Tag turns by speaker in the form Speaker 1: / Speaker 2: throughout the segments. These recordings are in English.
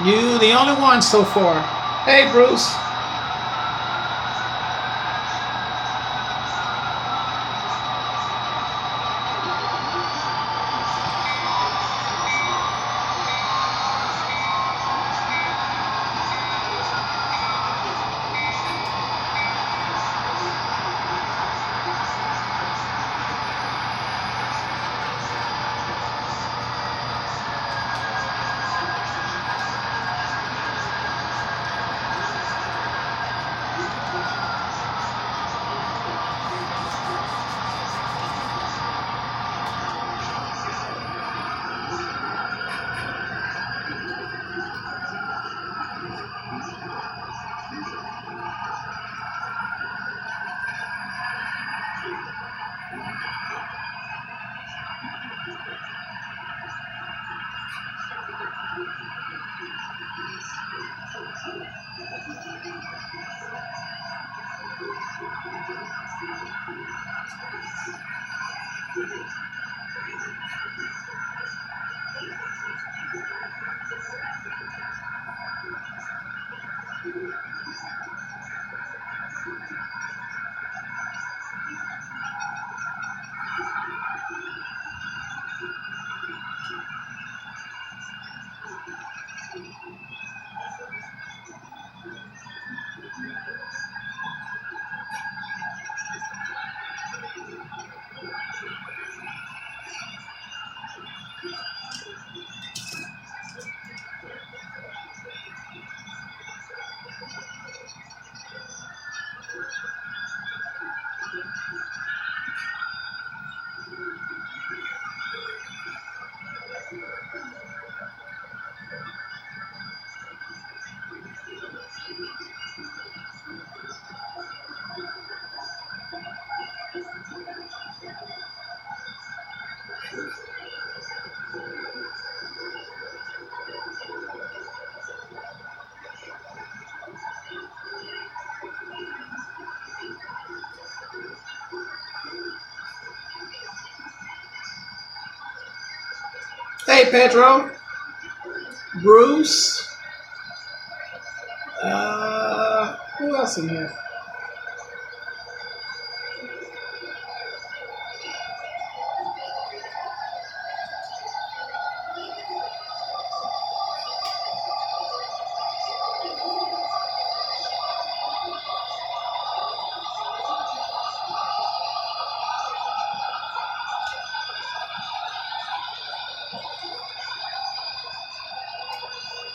Speaker 1: You, the only one so far. Hey, Bruce. Hey, Pedro. Bruce. Who else in here?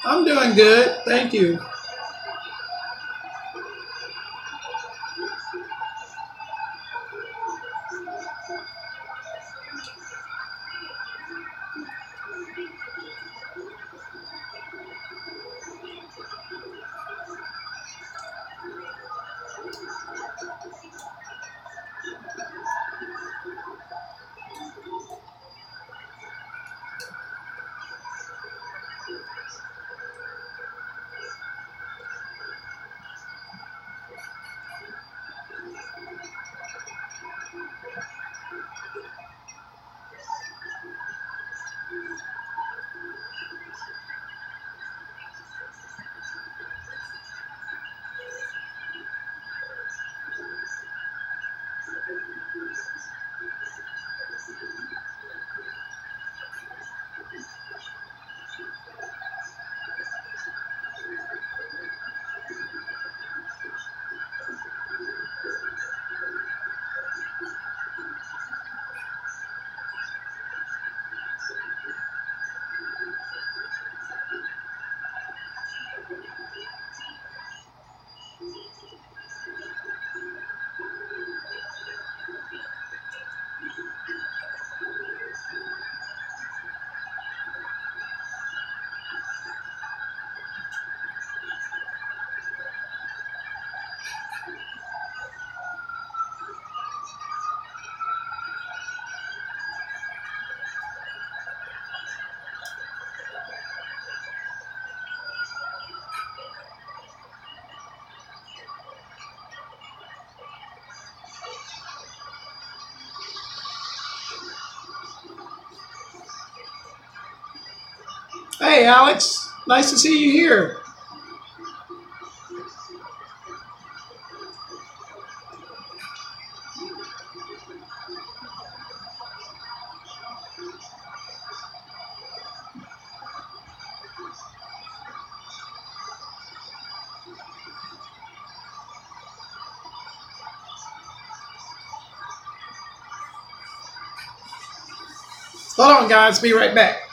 Speaker 1: I'm doing good. Thank you. Hey, Alex. Nice to see you here. Hold on, guys. Be right back.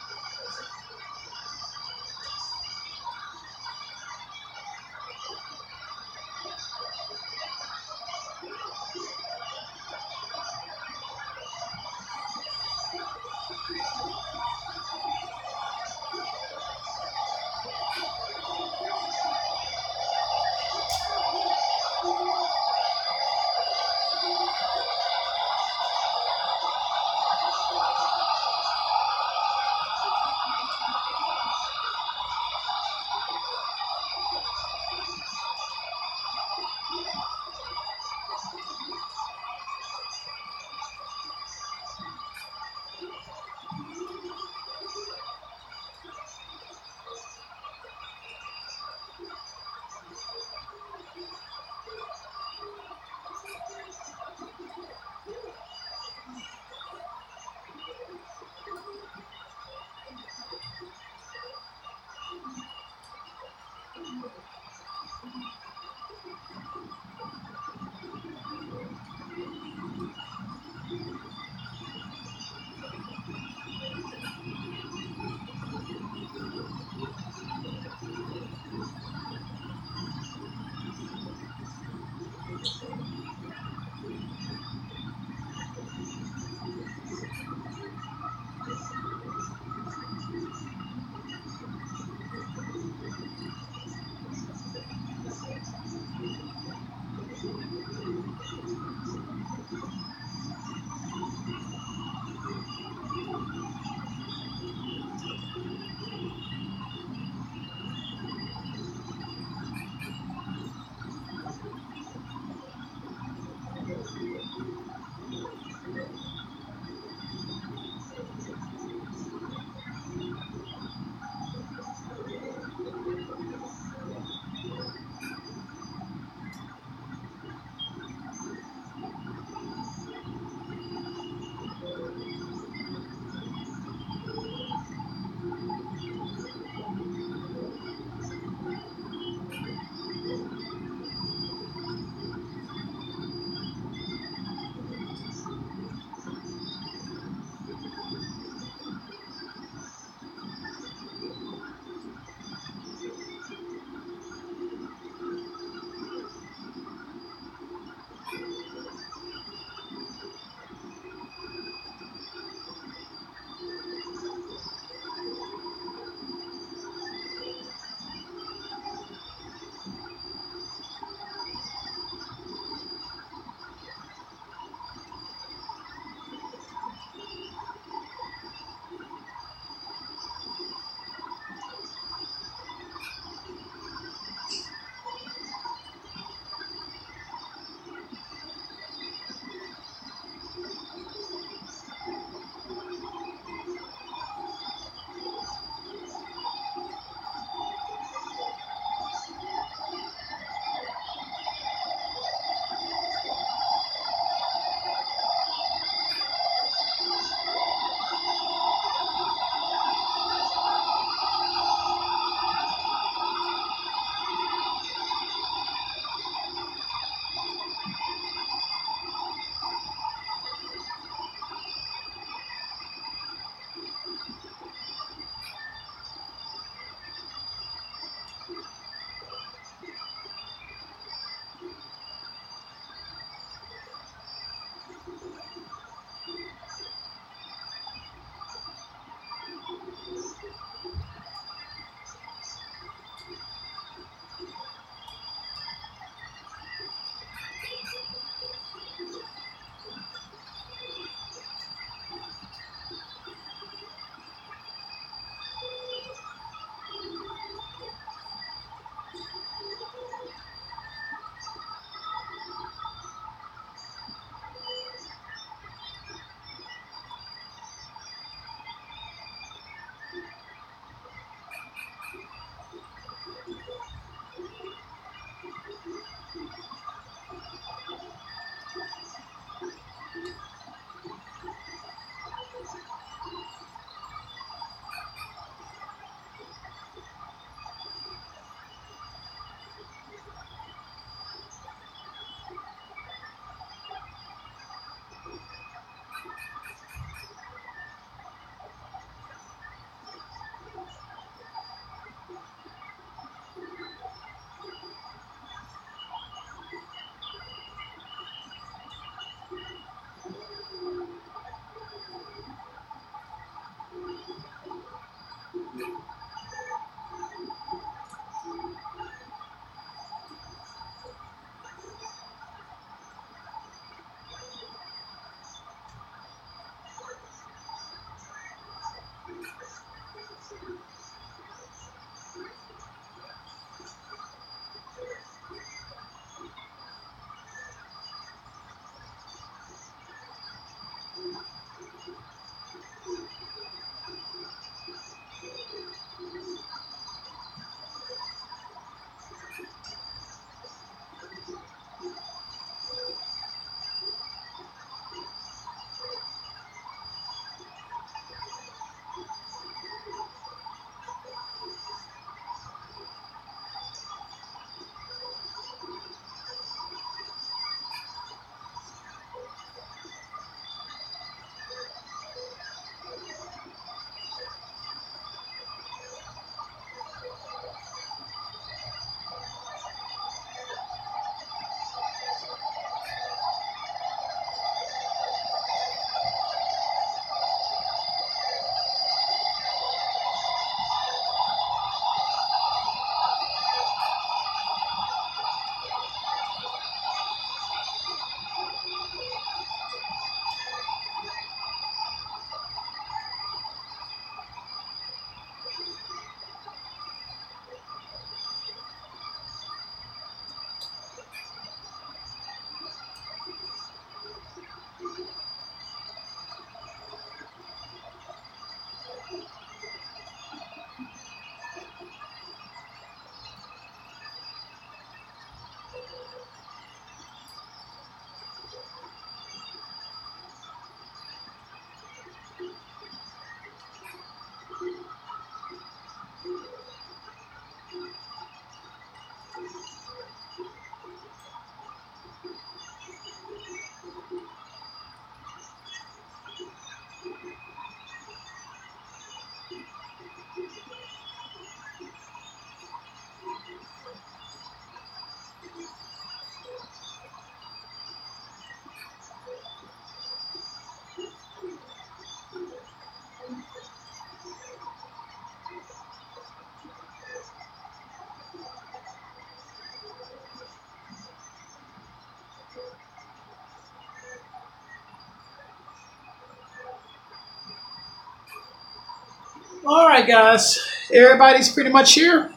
Speaker 1: All right, guys. Everybody's pretty much here.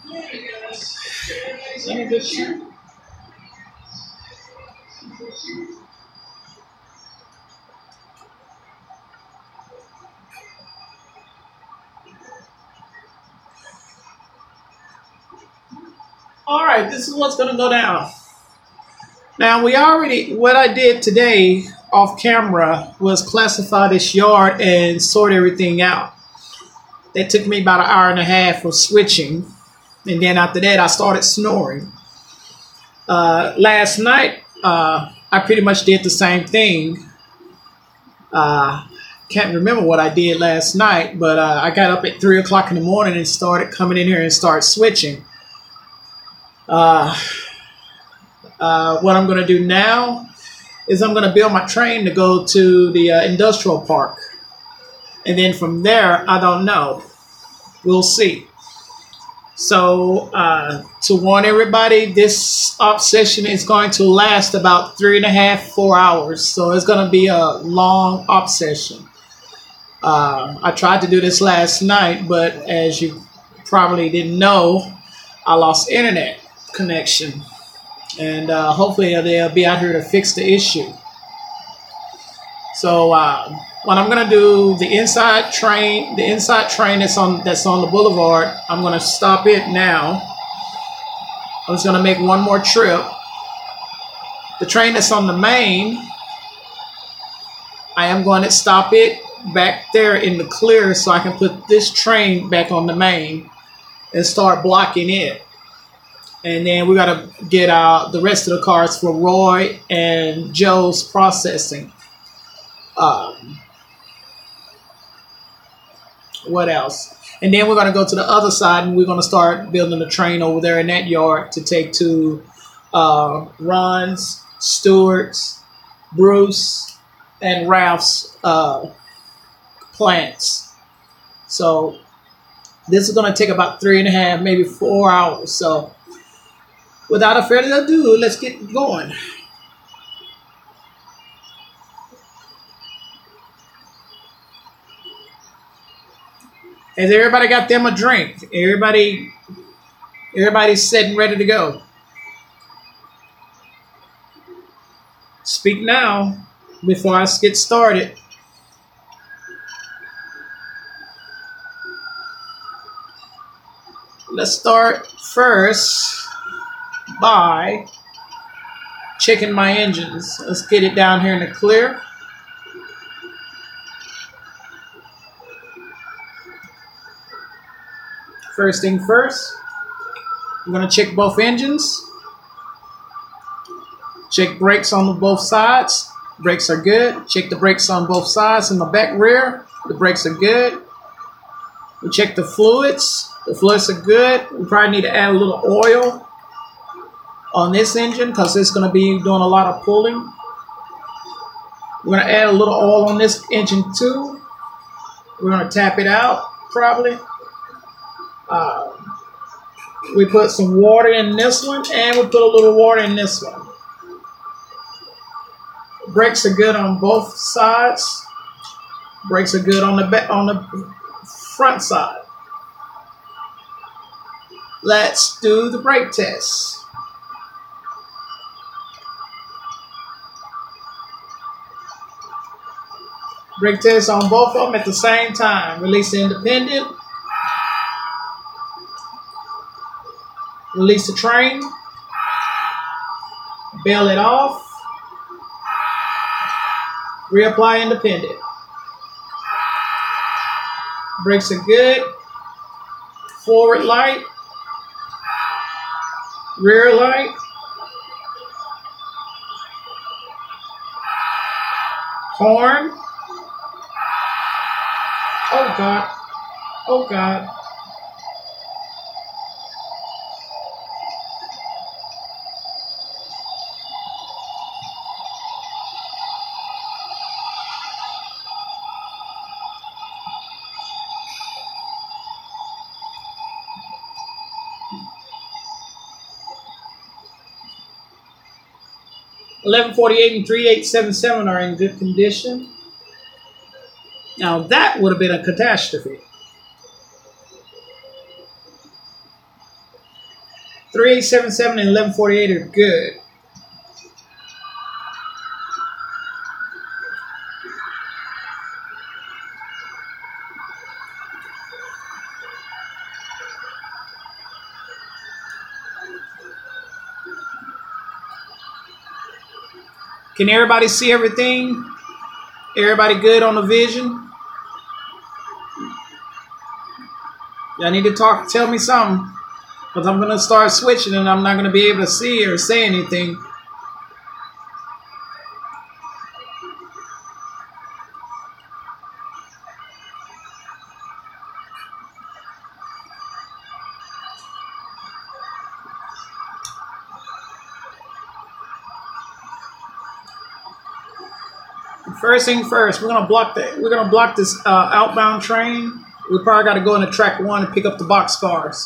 Speaker 1: Let me just shoot. All right, this is what's going to go down. Now, what I did today off camera was classify this yard and sort everything out. That took me about an hour and a half of switching. And then after that, I started snoring. Last night, I pretty much did the same thing. Can't remember what I did last night, but I got up at 3 o'clock in the morning and started coming in here and start switching. What I'm going to do now is I'm going to build my train to go to the industrial park. And then from there, I don't know. We'll see. So to warn everybody, this op session is going to last about 3.5 to 4 hours. So it's going to be a long op session. I tried to do this last night, but as you probably didn't know, I lost internet connection. And hopefully they'll be out here to fix the issue. So what I'm gonna do, the inside train that's on the boulevard, I'm gonna stop it now. I'm just gonna make one more trip. The train that's on the main, I am going to stop it back there in the clear so I can put this train back on the main and start blocking it. And then we got to get the rest of the cars for Roy and Joe's processing. What else? And then we're going to go to the other side and we're going to start building a train over there in that yard to take to Ron's, Stewart's, Bruce, and Ralph's plants. So this is going to take about 3.5, maybe 4 hours. So without a further ado, let's get going. Has everybody got them a drink? Everybody's set and ready to go. Speak now before I get started. Let's start first by checking my engines. Let's get it down here in the clear. First thing first, I'm going to check both engines. Check brakes on both sides. Brakes are good. Check the brakes on both sides in the back rear. The brakes are good. We check the fluids. The fluids are good. We probably need to add a little oil on this engine because it's going to be doing a lot of pulling. We're going to add a little oil on this engine too. We're going to tap it out probably. We put some water in this one and we put a little water in this one. Brakes are good on both sides. Brakes are good on the front side. Let's do the brake test. Brake test on both of them at the same time. Release the independent. Release the train. Bail it off. Reapply independent. Brakes are good. Forward light. Rear light. Horn. Oh God. Oh God. .1148 and 3877 are in good condition. Now that would have been a catastrophe. 3877 and 1148 are good. Can everybody see everything? Everybody good on the vision? Y'all need to talk, tell me something. Because I'm going to start switching and I'm not going to be able to see or say anything. First thing first, we're gonna block this outbound train. We probably got to go into track 1 and pick up the boxcars.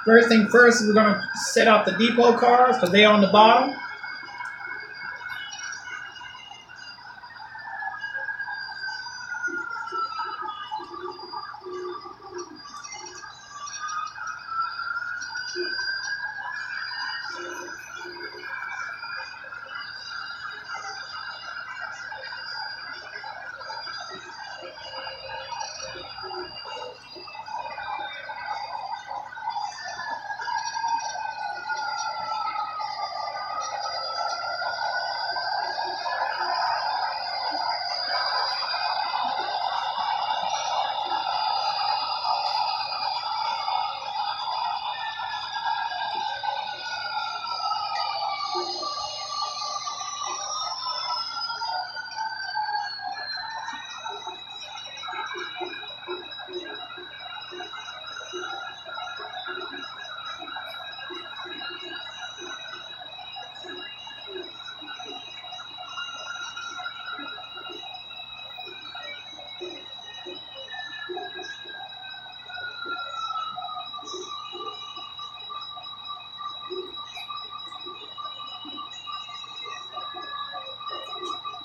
Speaker 1: First thing first, we're gonna set out the depot cars because they're on the bottom.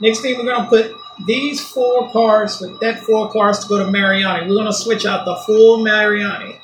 Speaker 1: Next thing, we're going to put these 4 cars with that 4 cars to go to Mariani. We're going to switch out the full Mariani.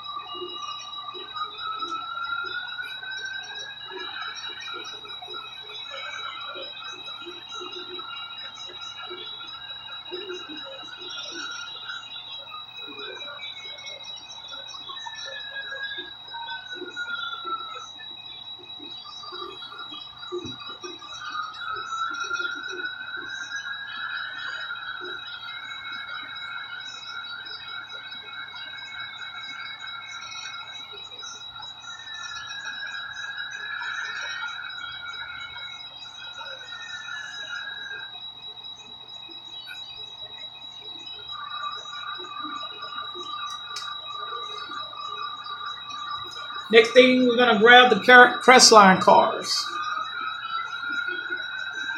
Speaker 1: Next thing, we're going to grab the Crestline cars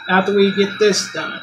Speaker 1: after we get this done.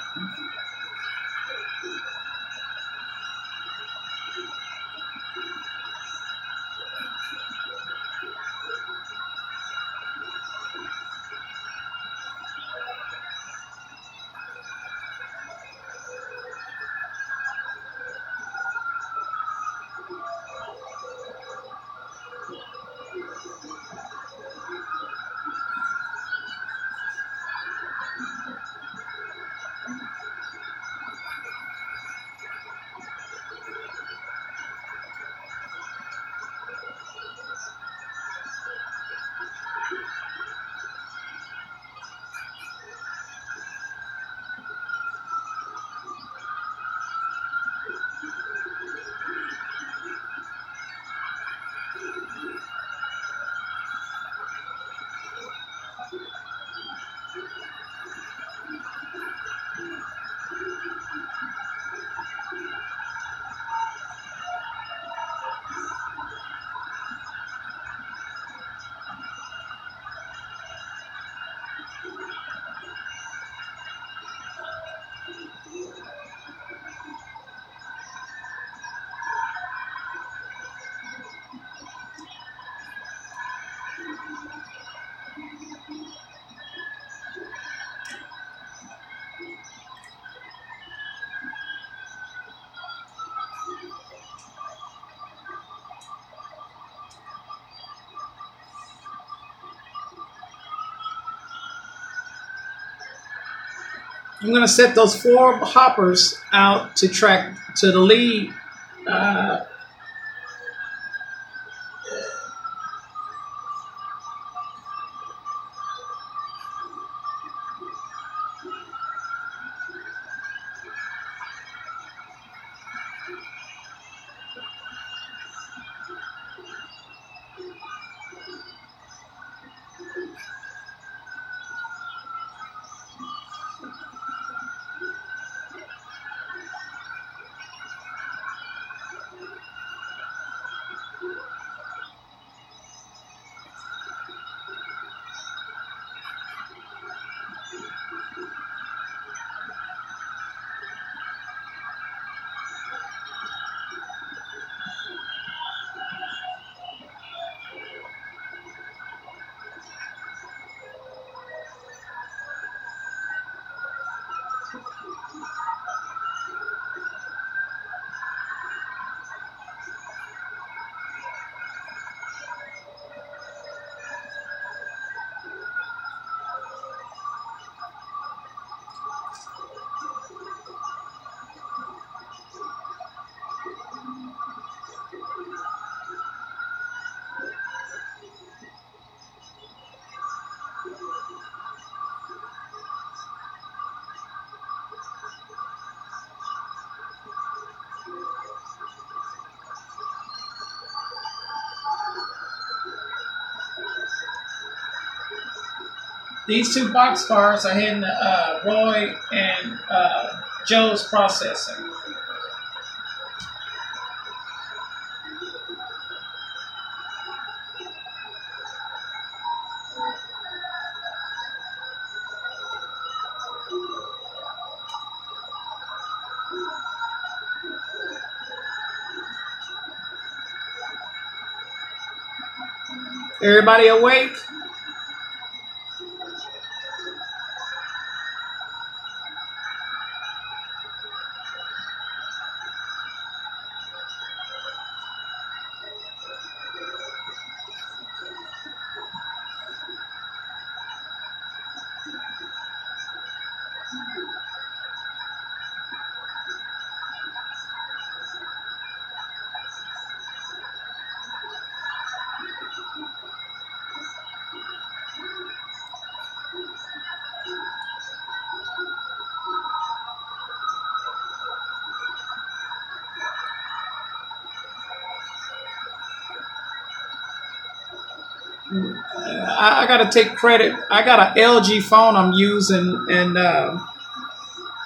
Speaker 1: I'm going to set those 4 hoppers out to track to the lead. Uh, these 2 boxcars are hitting Roy and Joe's processor. Everybody awake? I got to take credit. I got an LG phone I'm using, and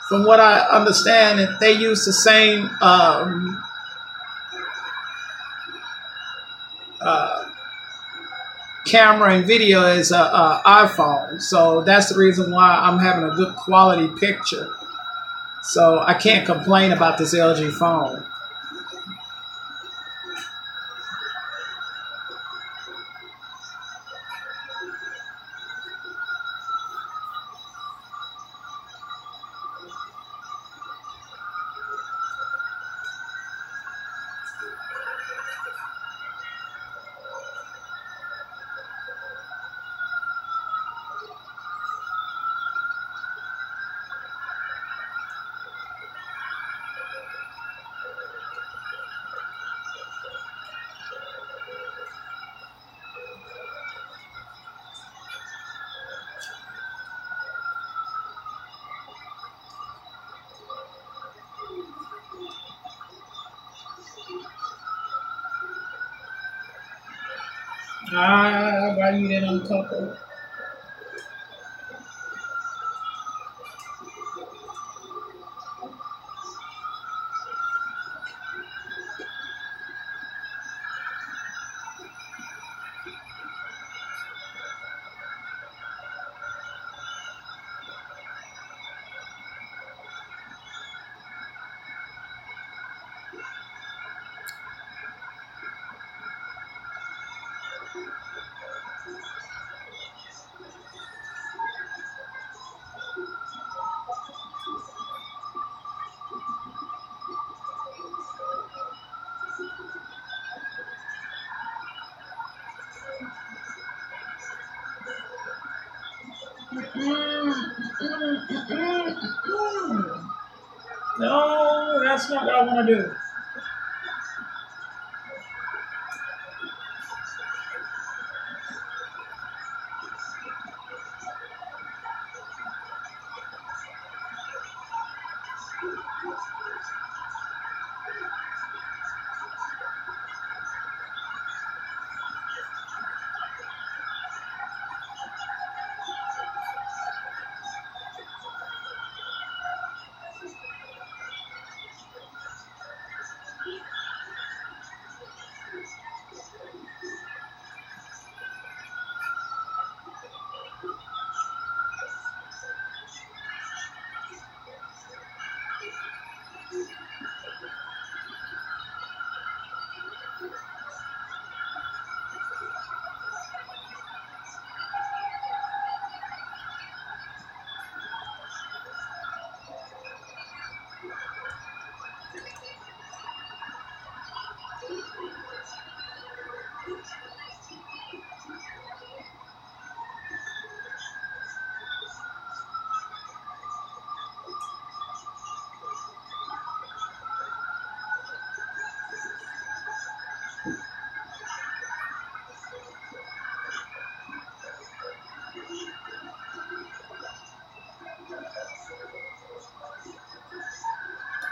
Speaker 1: from what I understand, they use the same uh, camera and video as an iPhone. So that's the reason why I'm having a good quality picture. So I can't complain about this LG phone. Why you didn't uncouple? No, that's not what I want to do.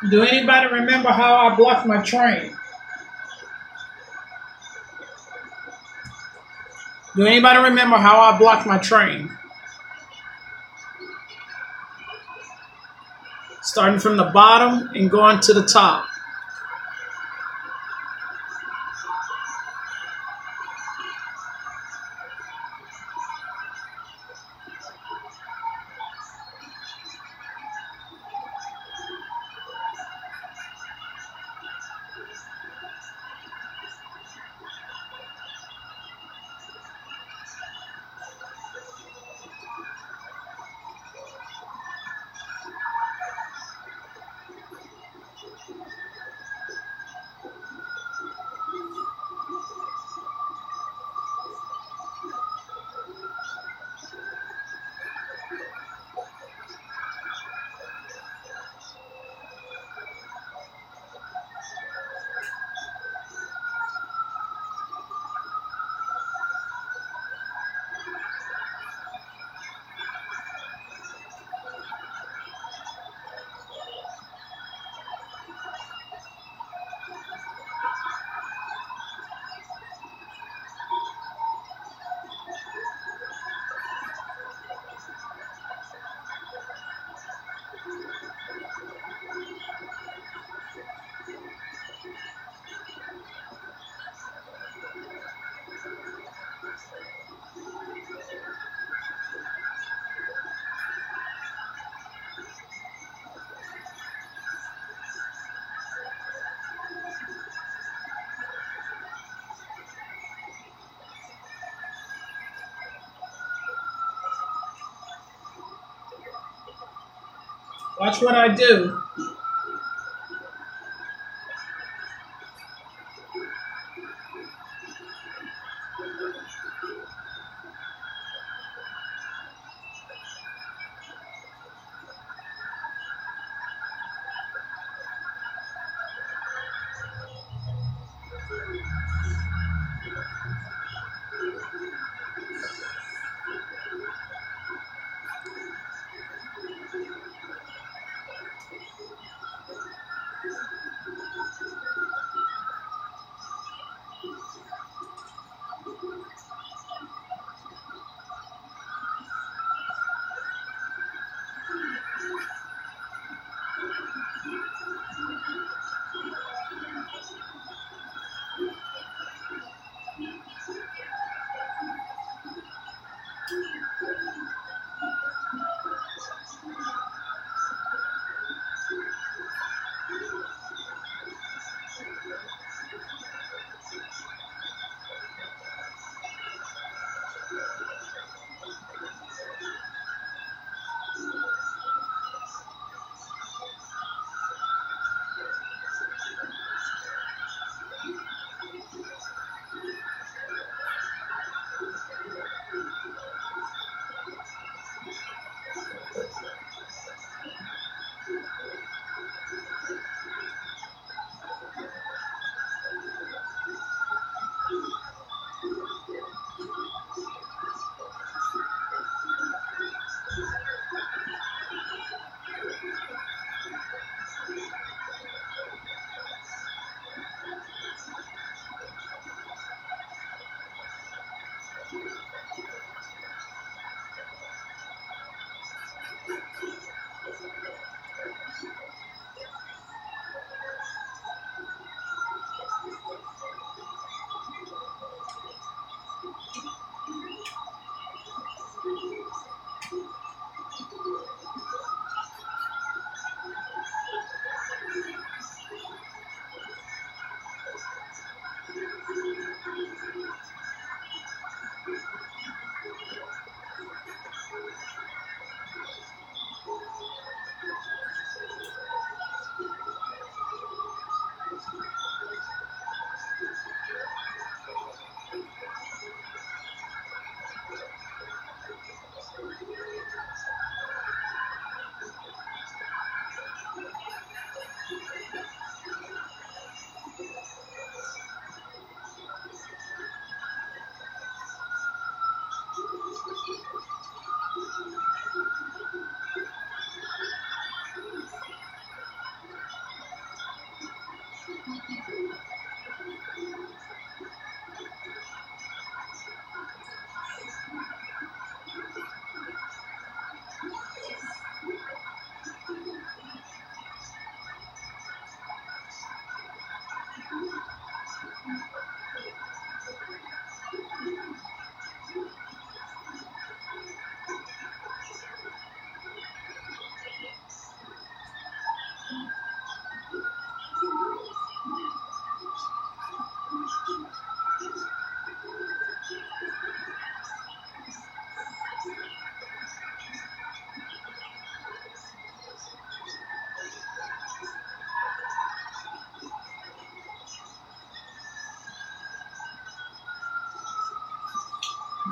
Speaker 1: Do anybody remember how I blocked my train? Do anybody remember how I blocked my train? Starting from the bottom and going to the top. Watch what I do.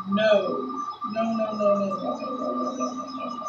Speaker 1: No. No, no, no, no, no, no, no, no, no, no, no, no.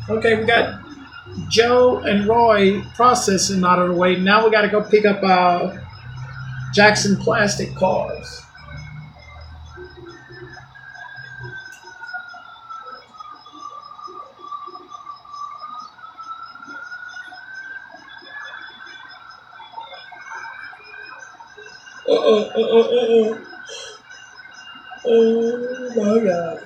Speaker 1: Okay, we got Joe and Roy processing out of the way. Now we got to go pick up Jackson Plastic cars. Oh my God.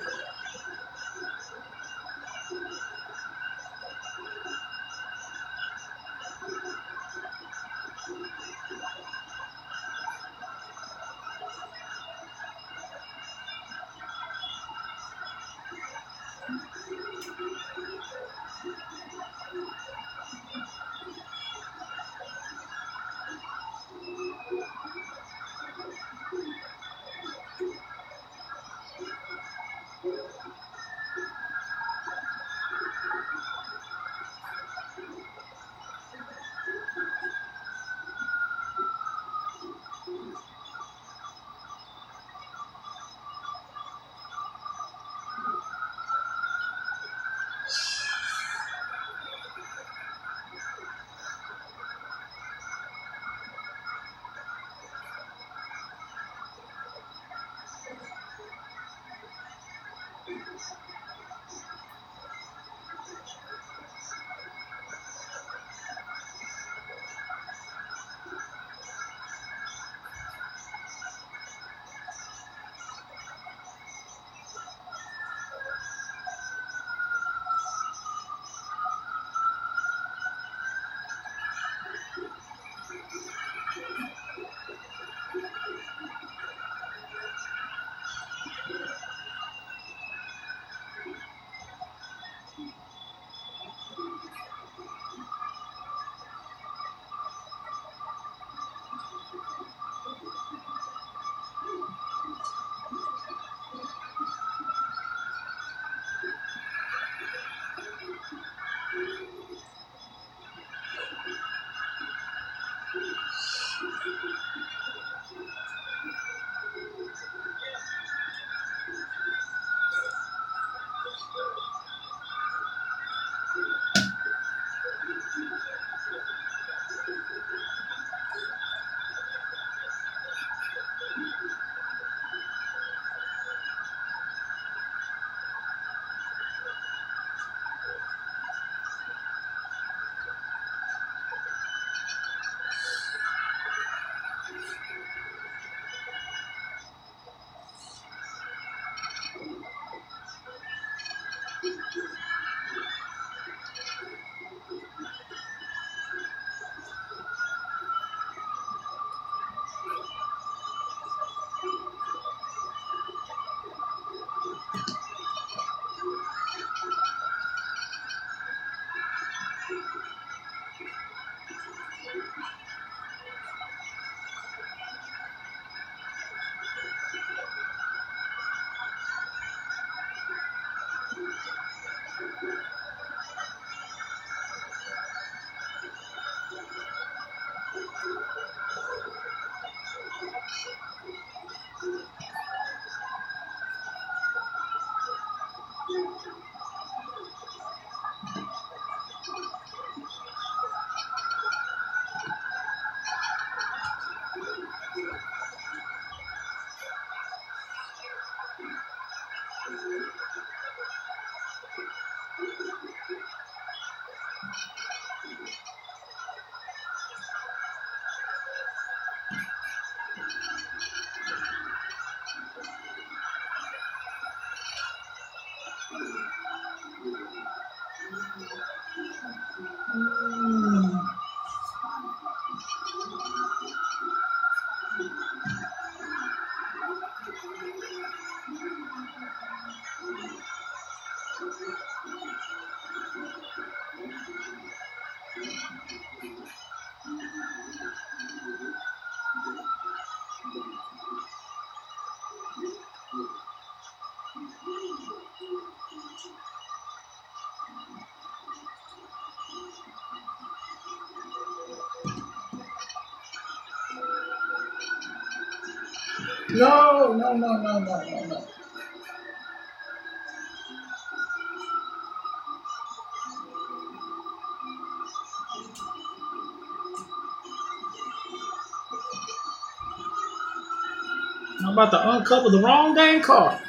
Speaker 1: No, no, no, no, no, no, no. I'm about to uncover the wrong dang car.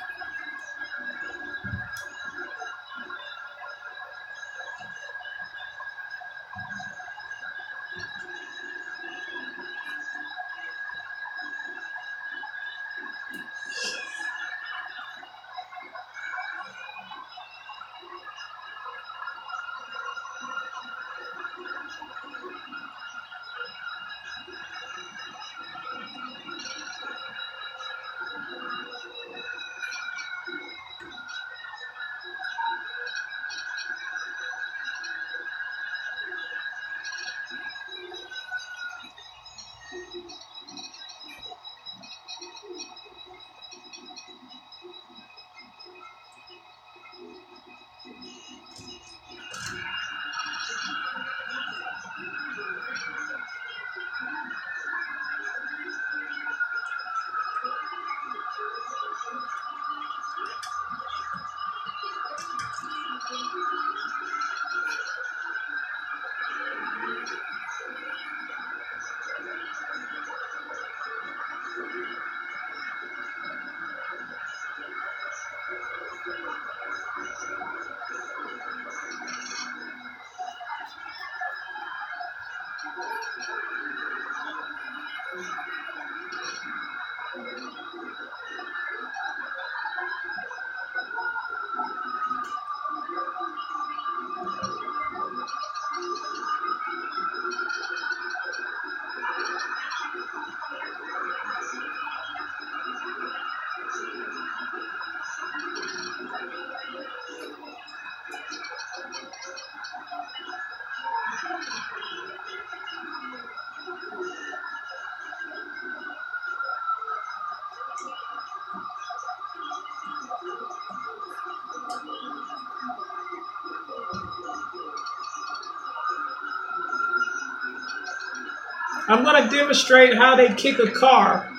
Speaker 1: I'm going to demonstrate how they kick a car.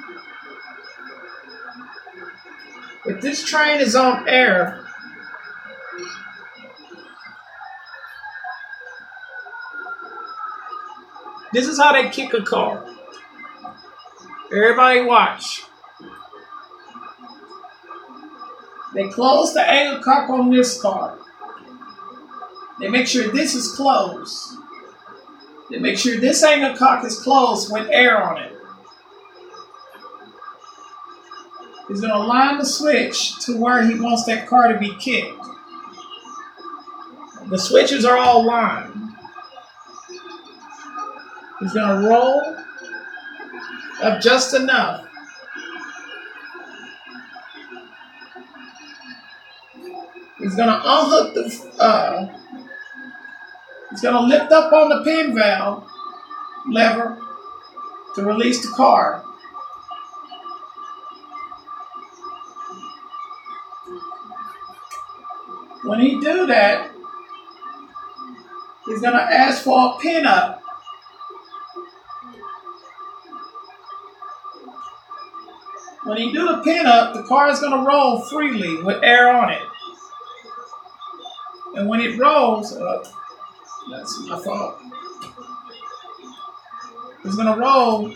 Speaker 1: If this train is on air, this is how they kick a car. Everybody watch. They close the angle cock on this car. They make sure this is closed. They make sure this angle cock is closed with air on it. He's going to line the switch to where he wants that car to be kicked. The switches are all lined. He's going to roll up just enough. He's going to unhook the, he's going to lift up on the pin valve lever to release the car. When he do that, he's going to ask for a pin up. When he do the pin up, the car is going to roll freely with air on it. And when it rolls, that's my fault. It's going to roll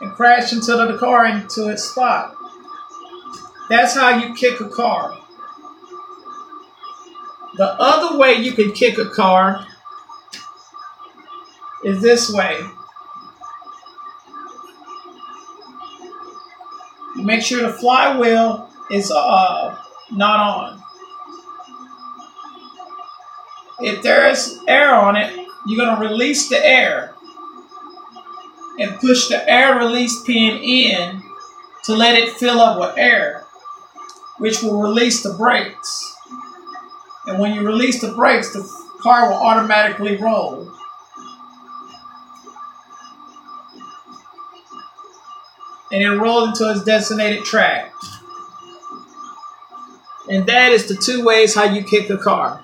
Speaker 1: and crash until the car into its spot. That's how you kick a car. The other way you can kick a car is this way. You make sure the flywheel is not on. If there's air on it, you're going to release the air and push the air release pin in to let it fill up with air, which will release the brakes. And when you release the brakes, the car will automatically roll. And it'll roll into its designated track. And that is the two ways how you kick a car.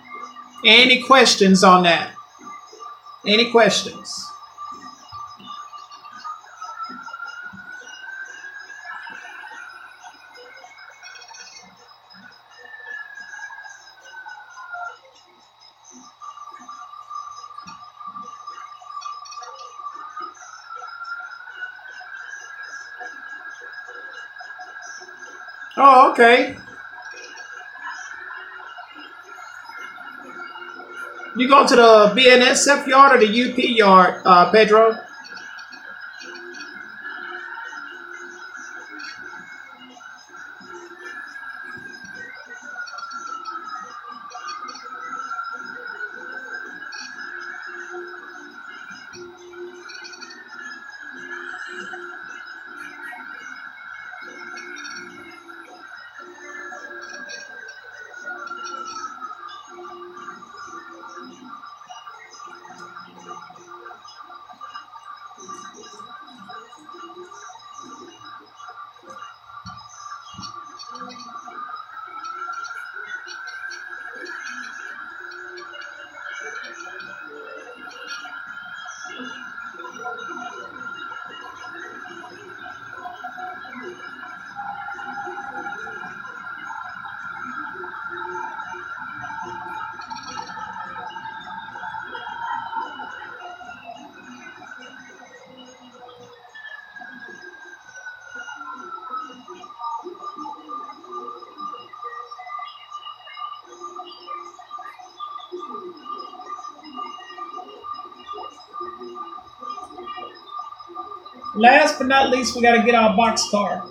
Speaker 1: Any questions on that? Any questions? Oh, okay. You go to the BNSF yard or the UP yard, Pedro? Last but not least, we got to get our box car.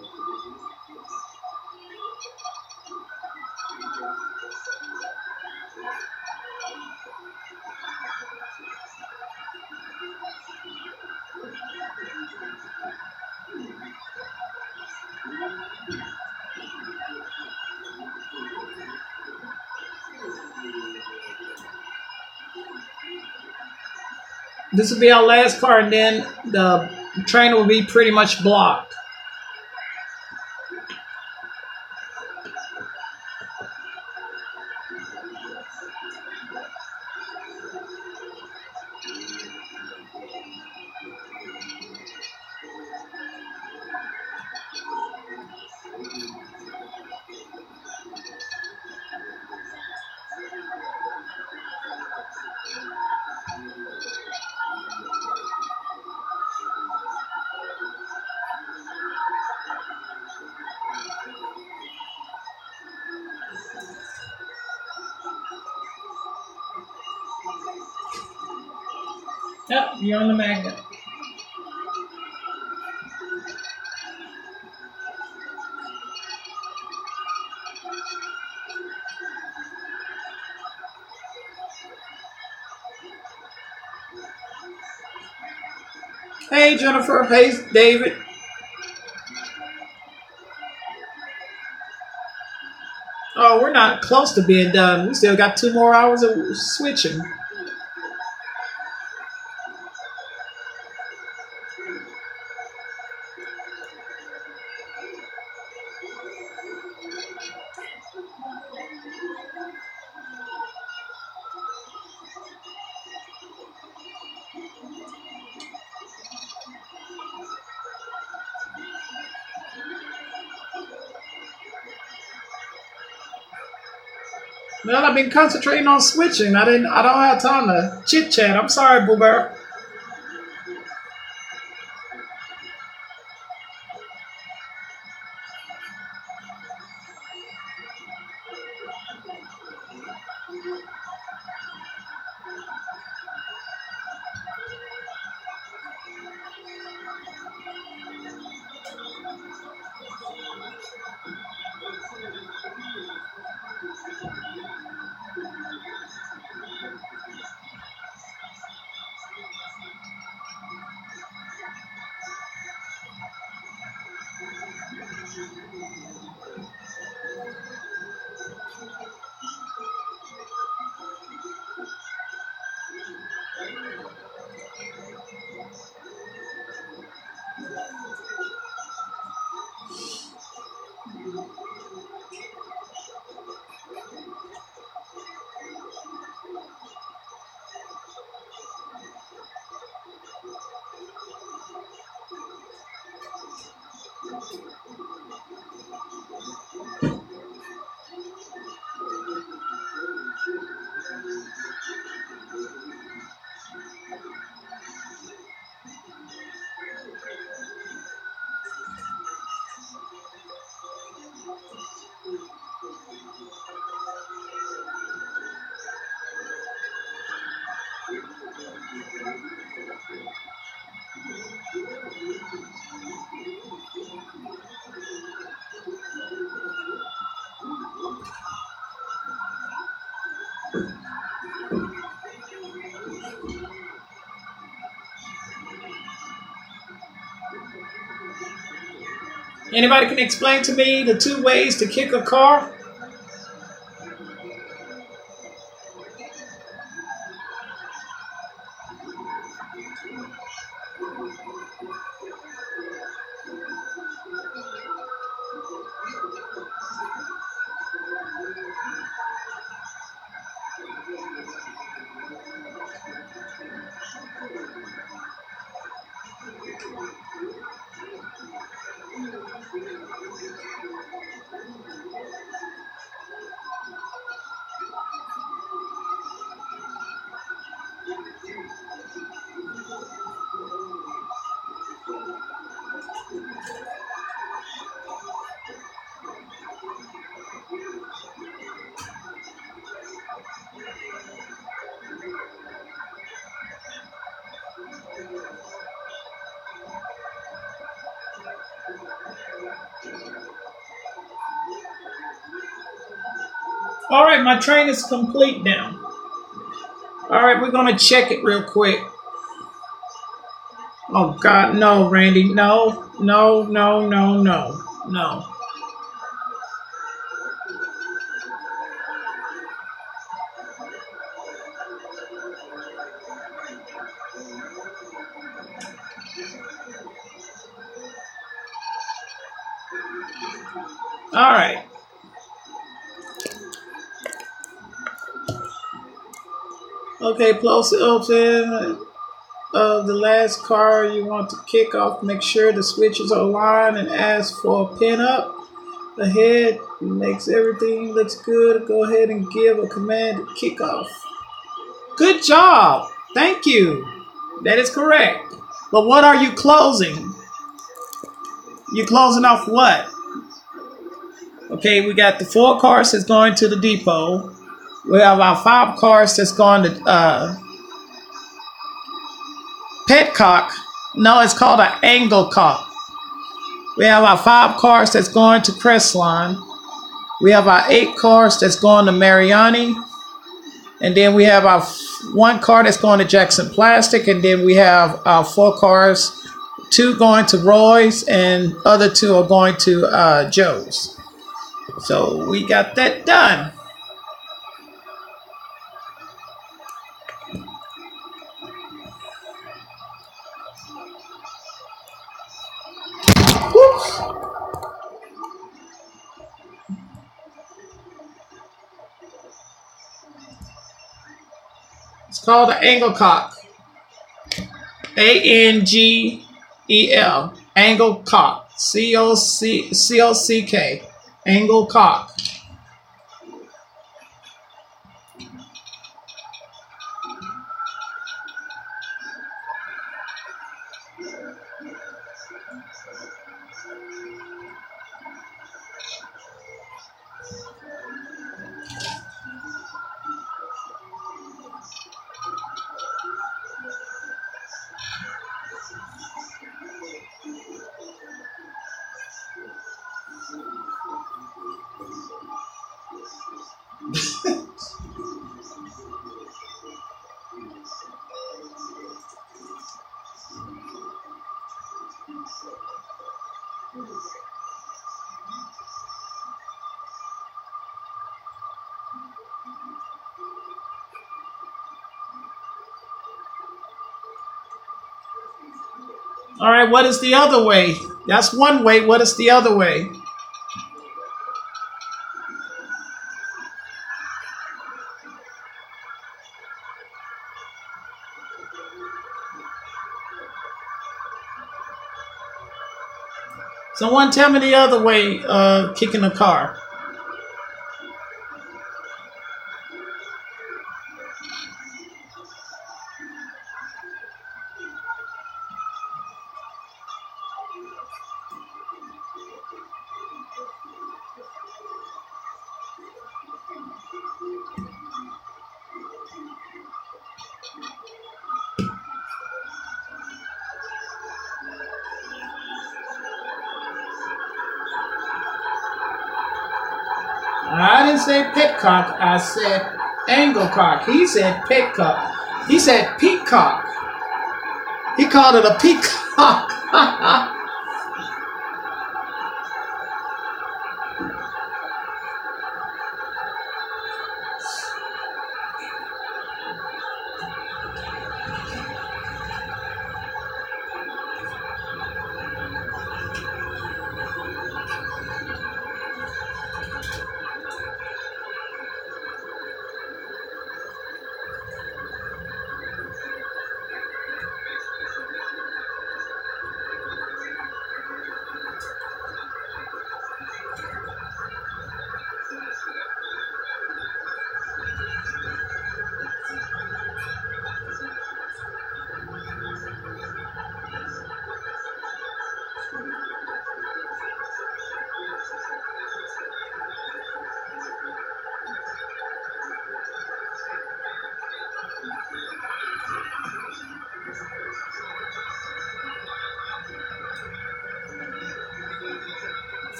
Speaker 1: This will be our last car, and then the train will be pretty much blocked. Yep, you're on the magnet. Hey, Jennifer. Hey, David. Oh, we're not close to being done. We still got 2 more hours of switching. Well, I've been concentrating on switching. I don't have time to chit chat. I'm sorry, Boo Bear. Anybody can explain to me the two ways to kick a car? All right, my train is complete now. All right, we're going to check it real quick. Oh, God, no, Randy. No, no, no, no, no, no. All right. Okay, close the open of the last car you want to kick off. Make sure the switches are aligned and ask for a pin up ahead. Makes everything looks good. Go ahead and give a command to kick off. Good job. Thank you. That is correct. But what are you closing? You closing off what? Okay, we got the 4 cars that's going to the depot. We have our 5 cars that's going to Petcock. No, it's called an Anglecock. We have our 5 cars that's going to Crestline. We have our 8 cars that's going to Mariani. And then we have our 1 car that's going to Jackson Plastic. And then we have our 4 cars, 2 going to Roy's and other 2 are going to Joe's. So we got that done. Whoops. It's called an Anglecock. Angel. Anglecock. Cock. Anglecock. All right, what is the other way? That's one way. What is the other way? Someone tell me the other way kicking a car. didn't say petcock. I said anglecock. He said petcock. He said peacock. He called it a peacock.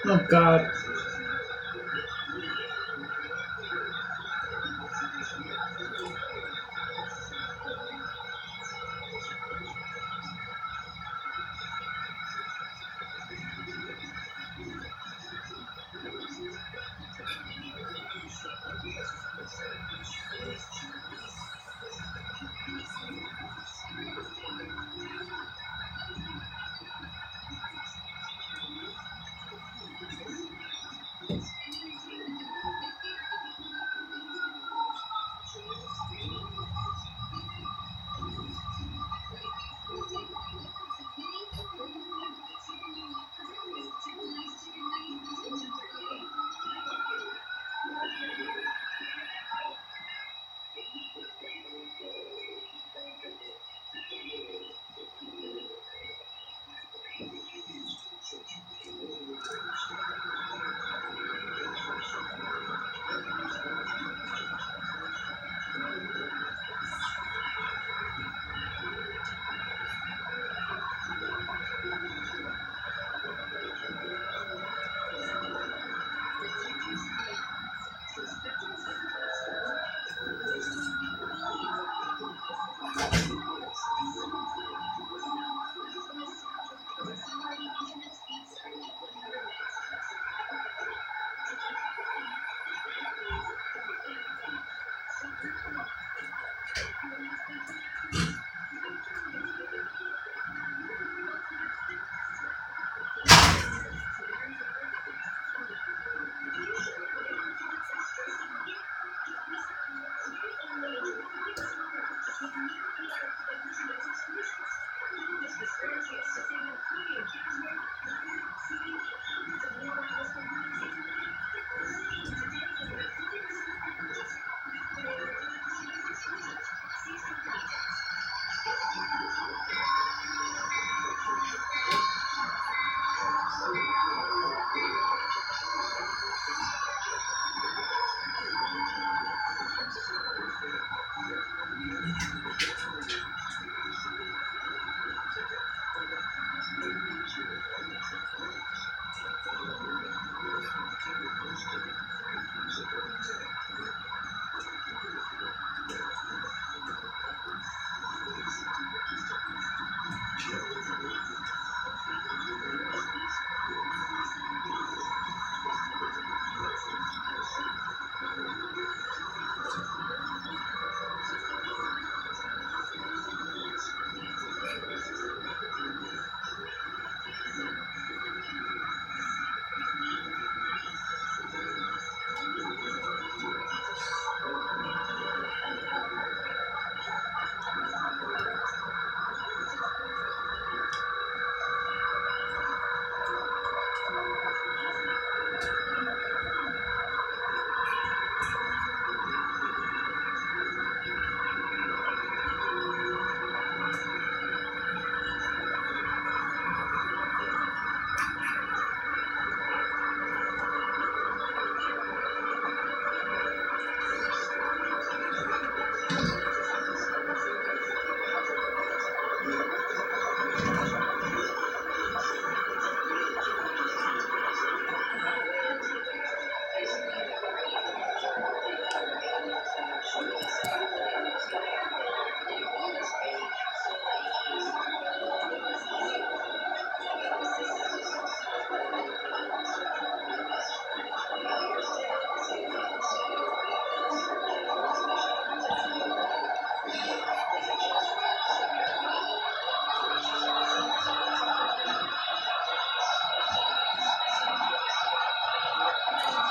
Speaker 1: Oh God.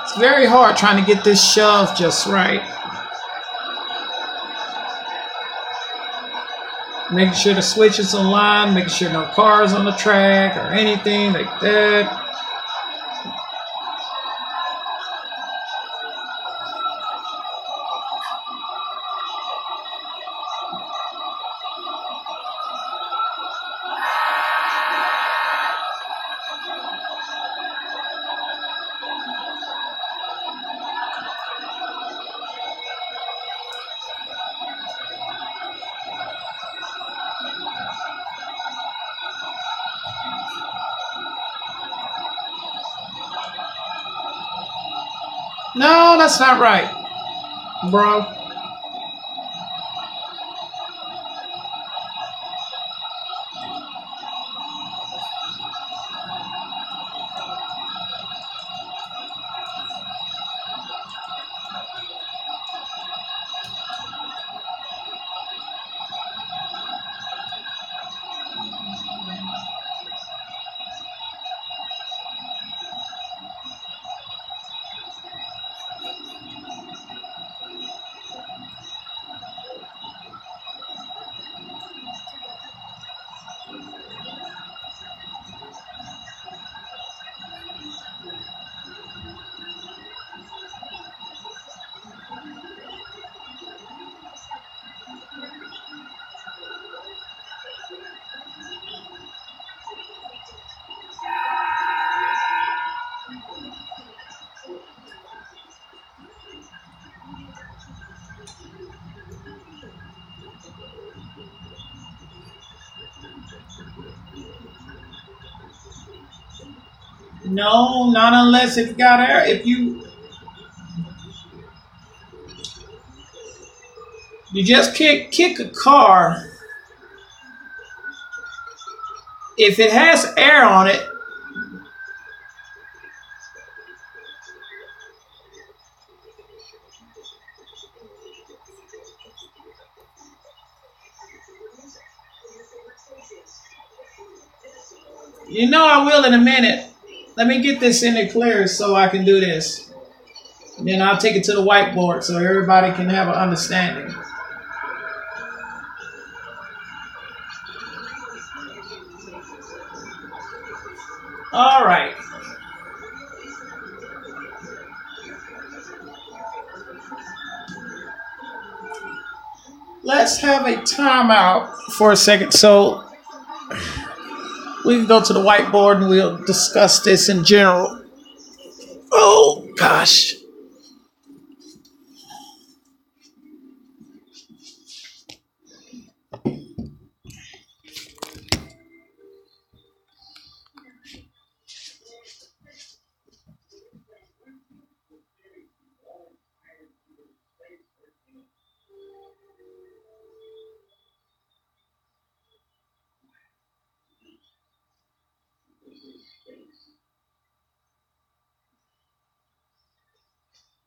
Speaker 1: It's very hard trying to get this shove just right. Making sure the switch is in line, making sure no cars on the track or anything like that. No, that's not right, bro. No, not unless if you got air. If you just kick a car, if it has air on it, you know I will in a minute. Let me get this in the clear so I can do this. And then I'll take it to the whiteboard so everybody can have an understanding. All right. Let's have a timeout for a second so we can go to the whiteboard and we'll discuss this in general. Oh, gosh.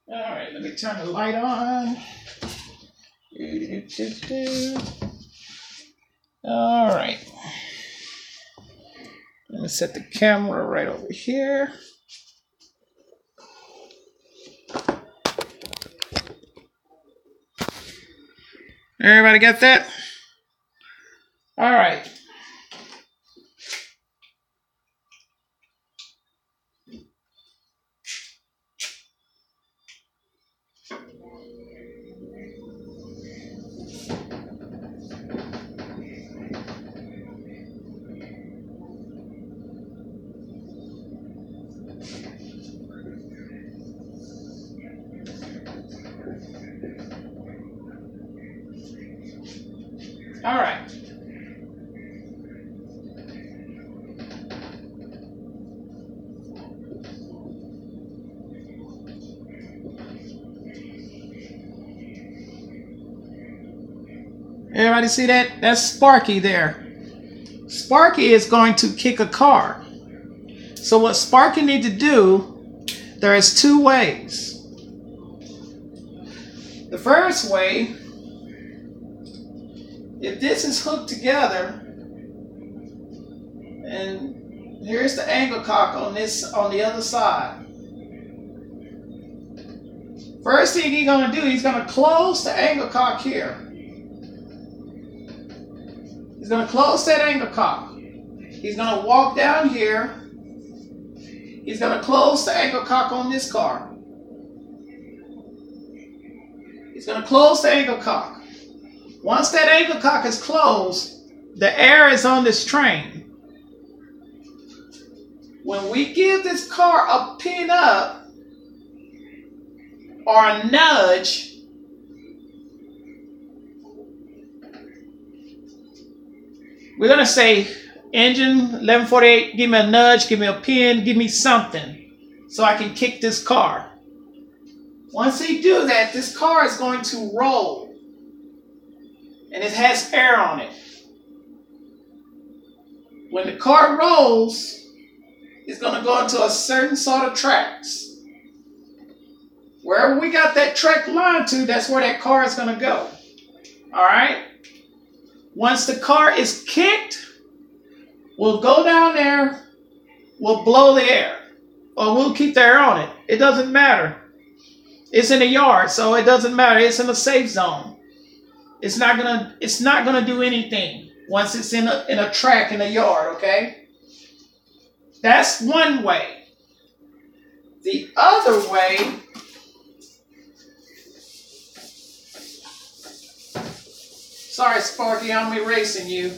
Speaker 1: All right, let me turn the light on. All right. Let me set the camera right over here. Everybody got that? All right. All right. Everybody see that? That's Sparky there. Sparky is going to kick a car. So what Sparky need to do, there is two ways. The first way, if this is hooked together, and here's the angle cock on this on the other side. First thing he's going to do, he's going to close the angle cock here. He's going to close that angle cock. He's going to walk down here. He's going to close the angle cock on this car. He's going to close the angle cock. Once that angle cock is closed, the air is on this train. When we give this car a pin up or a nudge, we're going to say, engine 1148, give me a nudge, give me a pin, give me something so I can kick this car. Once he do that, this car is going to roll. And it has air on it. When the car rolls, it's going to go into a certain sort of tracks. Wherever we got that track line to, that's where that car is going to go. All right? Once the car is kicked, we'll go down there, we'll blow the air, or we'll keep the air on it. It doesn't matter. It's in the yard, so it doesn't matter. It's in a safe zone. It's not gonna do anything once it's in a track in the yard, okay? That's one way. The other way, sorry, Sparky, I'm erasing you.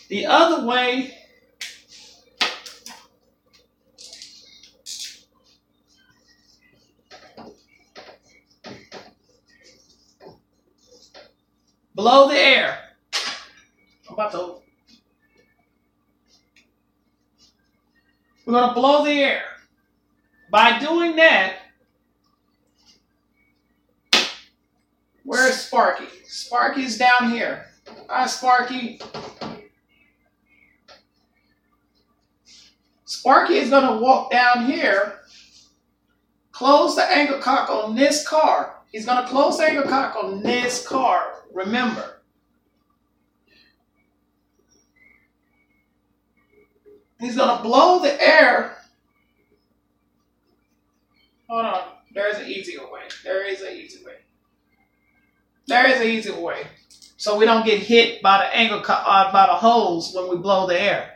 Speaker 1: The other way, blow the air. We're going to blow the air. By doing that, where's Sparky? Sparky's down here. Hi, Sparky. Sparky is going to walk down here, close the angle cock on this car. He's going to close the angle cock on this car, remember. He's going to blow the air. Hold on. There's an easier way. There is an easy way. There is an easier way. So we don't get hit by the angle cock, by the hose when we blow the air.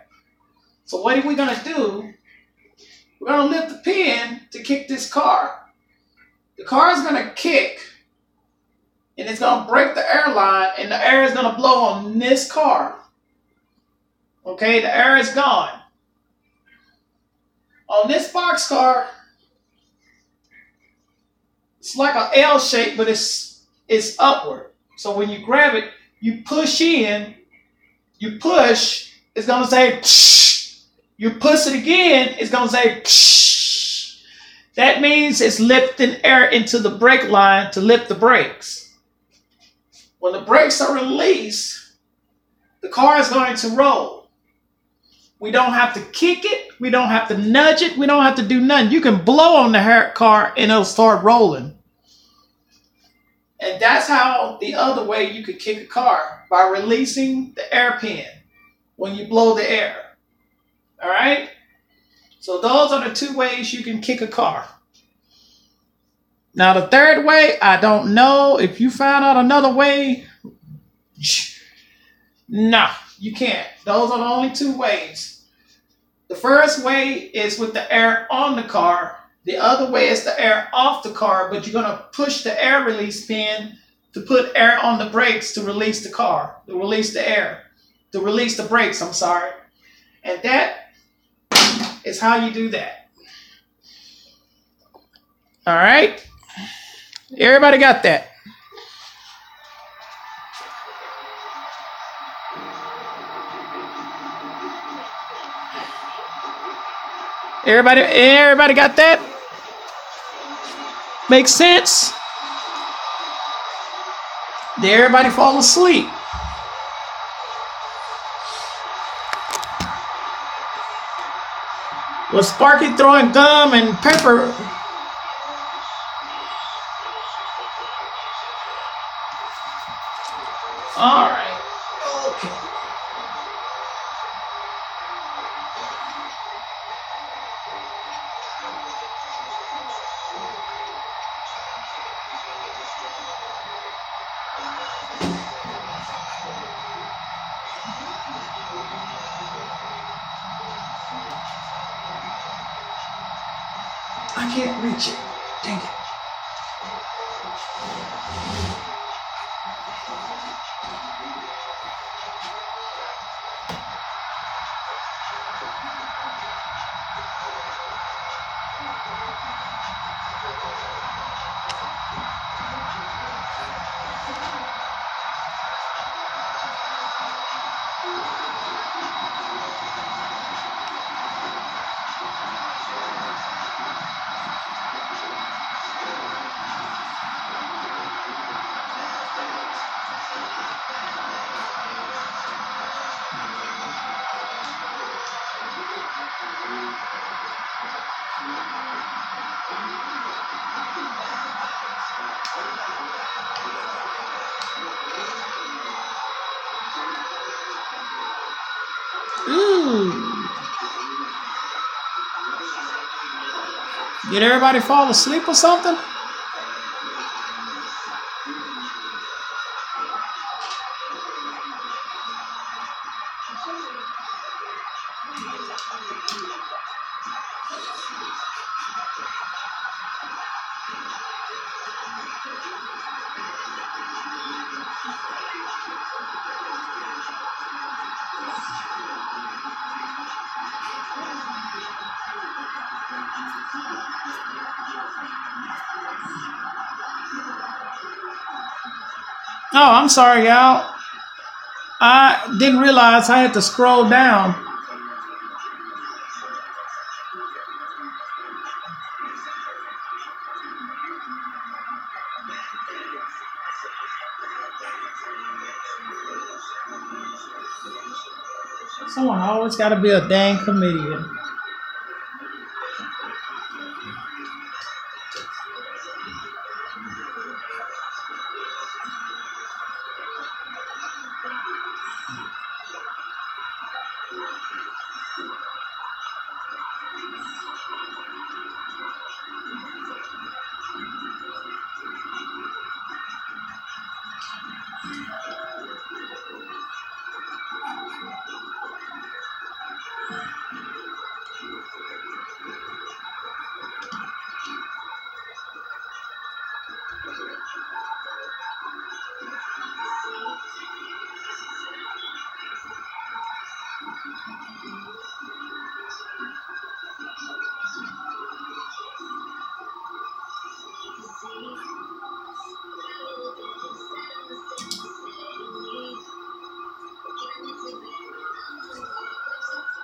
Speaker 1: So what are we going to do? We're going to lift the pin to kick this car. The car is going to kick, and it's going to break the air line, and the air is going to blow on this car. Okay, the air is gone. On this box car, it's like an L shape, but it's upward. So when you grab it, you push in, you push, it's going to say psh. You push it again, it's going to say psh. That means it's lifting air into the brake line to lift the brakes. When the brakes are released, the car is going to roll. We don't have to kick it. We don't have to nudge it. We don't have to do nothing. You can blow on the car and it'll start rolling. And that's how the other way you could kick a car, by releasing the air pin when you blow the air. All right? So those are the two ways you can kick a car. Now the third way, I don't know. If you find out another way, no, you can't. Those are the only two ways. The first way is with the air on the car. The other way is the air off the car, but you're going to push the air release pin to put air on the brakes to release the car, to release the air, to release the brakes, I'm sorry. And that is how you do that. All right? Everybody got that? Everybody got that? Makes sense? Did everybody fall asleep? Was Sparky throwing gum and pepper? All right. Okay. I can't reach it. Dang it. Ooh. Did everybody fall asleep or something? Oh, I'm sorry, y'all. I didn't realize I had to scroll down. Someone always got to be a dang comedian.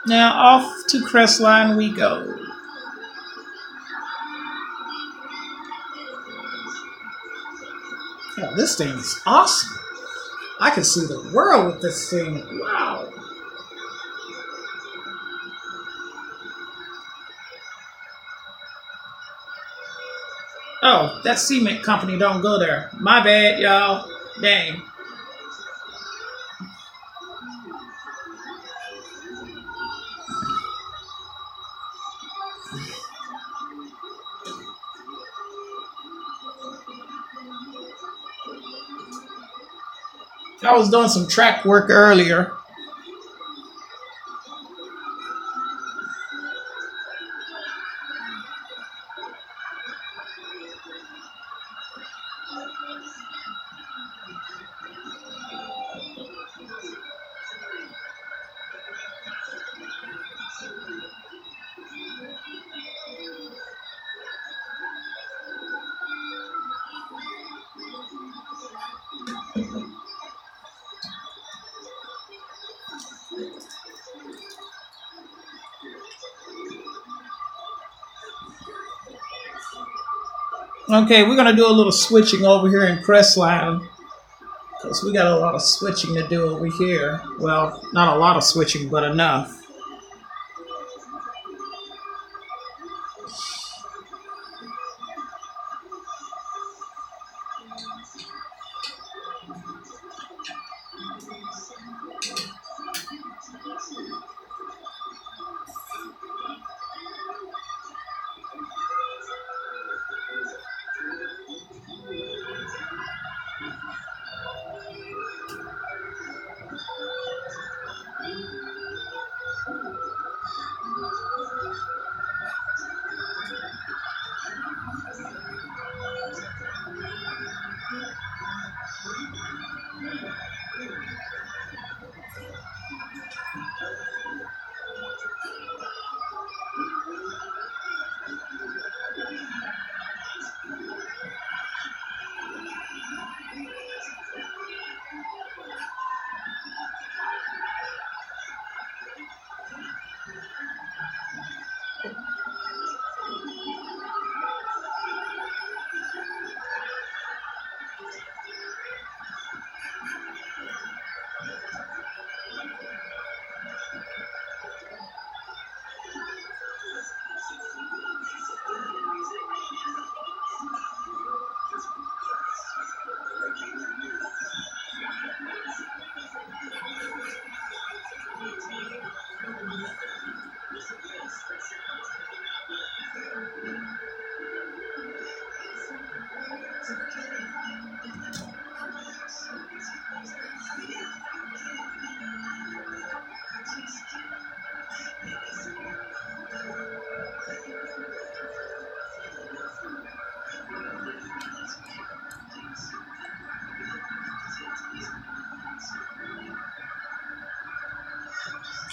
Speaker 1: Now off to Crestline we go. Oh, this thing is awesome. I can see the world with this thing. Wow. Oh, that cement company don't go there. My bad, y'all. Dang. I was doing some track work earlier. Okay, we're going to do a little switching over here in Crestline. Because we got a lot of switching to do over here. Well, not a lot of switching, but enough.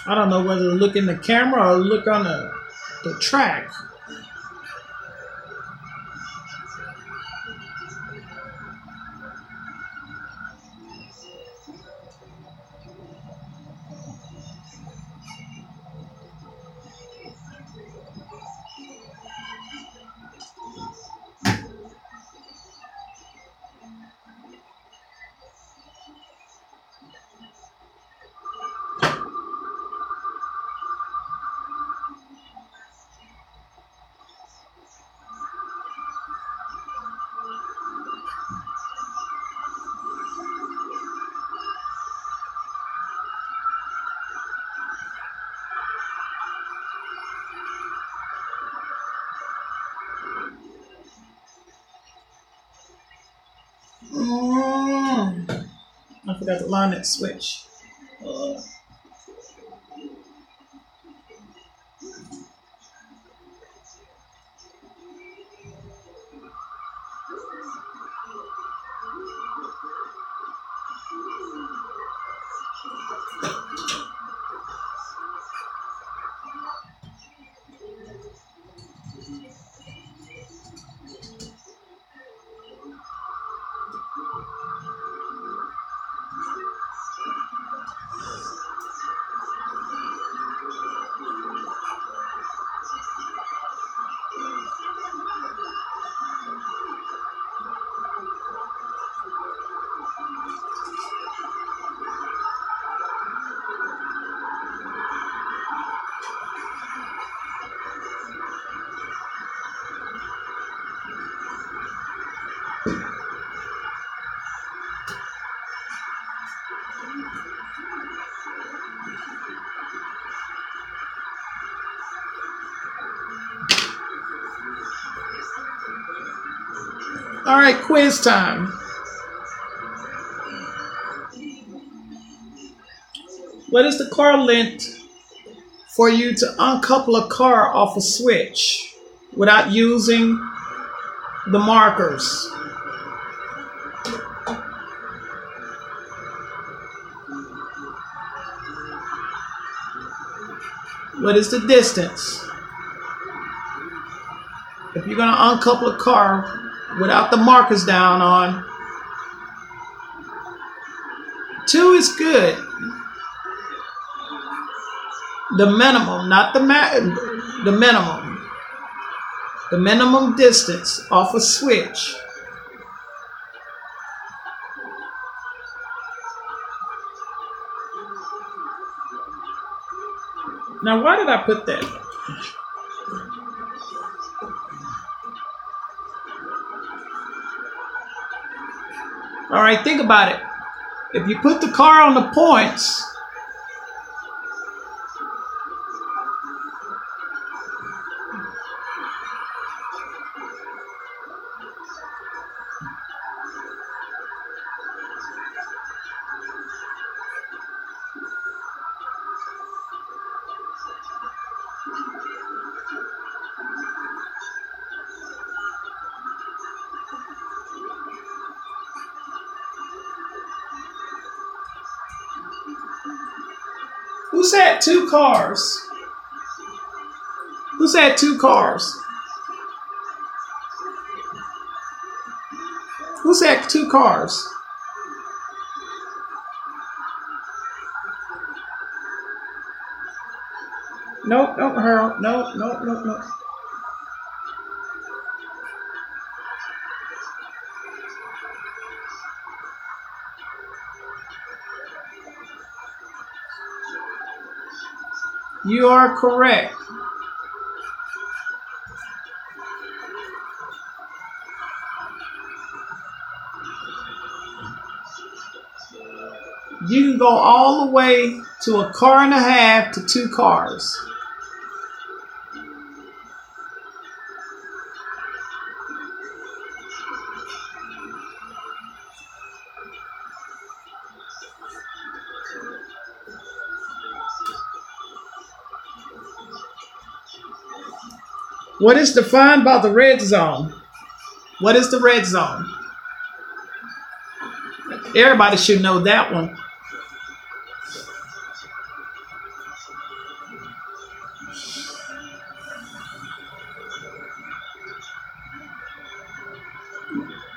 Speaker 1: I don't know whether to look in the camera or look on the track. I forgot to line that switch. All right, quiz time. What is the car length for you to uncouple a car off a switch without using the markers? What is the distance? If you're going to uncouple a car without the markers down on, 2 is good. The minimum, not the the minimum. The minimum distance off a switch Now, why did I put that? All right, think about it. If you put the car on the points, who said 2 cars? Who said 2 cars? Who said 2 cars? Nope, nope, Harold. Nope, nope, nope, nope. You are correct. You can go all the way to a car and a half to 2 cars. What is defined by the red zone? What is the red zone? Everybody should know that one.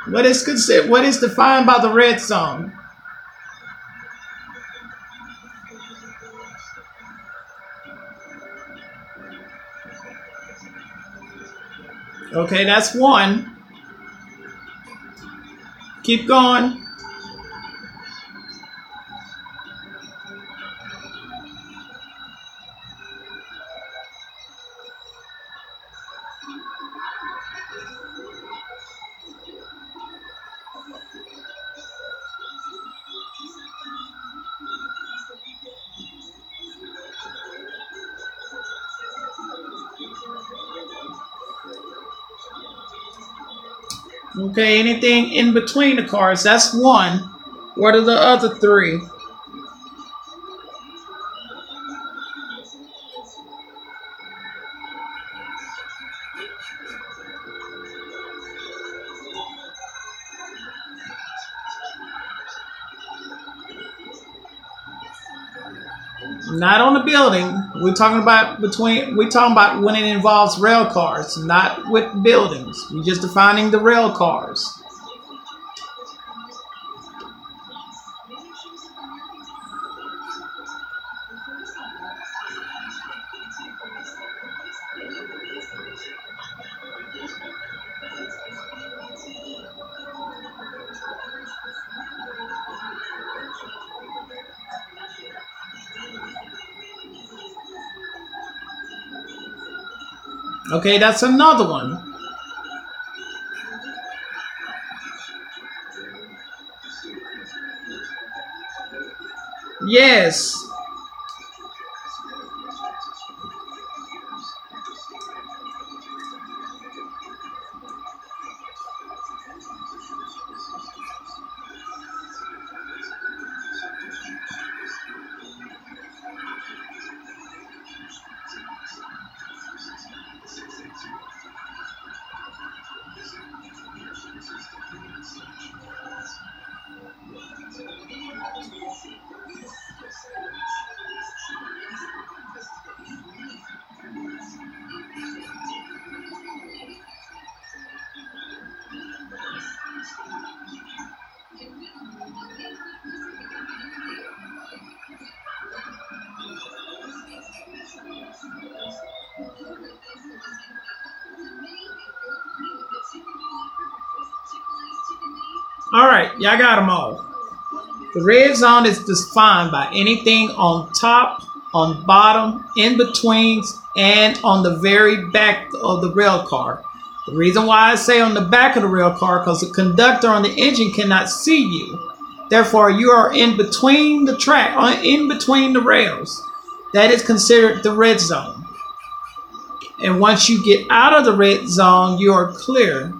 Speaker 1: What is considered? What is defined by the red zone? Okay, that's 1. Keep going. Okay, anything in between the cars, that's 1. What are the other 3? Not on the building. We're talking about when it involves rail cars, not with buildings. We're just defining the rail cars. Okay, that's another one. Yes. All right, y'all got them all. The red zone is defined by anything on top on bottom, in betweens, and on the very back of the rail car. The reason why I say on the back of the rail car, because the conductor on the engine cannot see you. Therefore, you are in between the track, in between the rails. That is considered the red zone. And once you get out of the red zone, you are clear.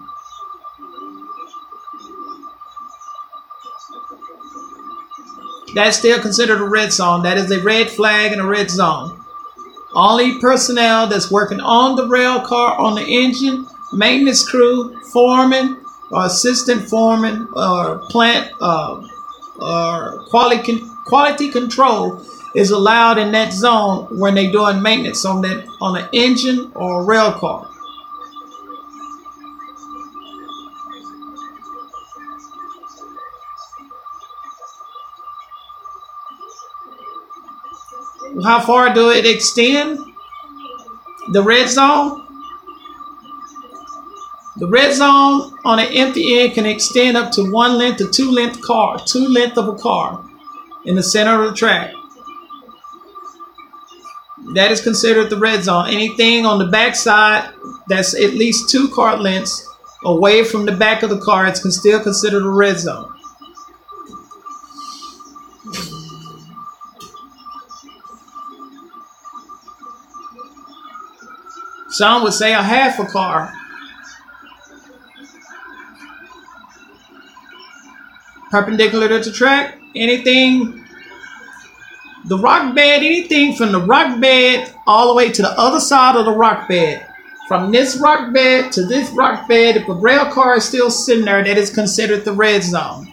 Speaker 1: That's still considered a red zone. That is a red flag and a red zone. Only personnel that's working on the rail car, on the engine, maintenance crew, foreman, or assistant foreman, or plant, or quality control is allowed in that zone when they're doing maintenance on an engine or a rail car. How far do it extend? The red zone? The red zone on an empty end can extend up to 1 length to 2 length car, 2 length of a car in the center of the track. That is considered the red zone. Anything on the back side that's at least 2 car lengths away from the back of the car, it's still considered a red zone. Some would say a half a car. Perpendicular to the track, anything, the rock bed, anything from the rock bed all the way to the other side of the rock bed. From this rock bed to this rock bed, if a rail car is still sitting there, that is considered the red zone.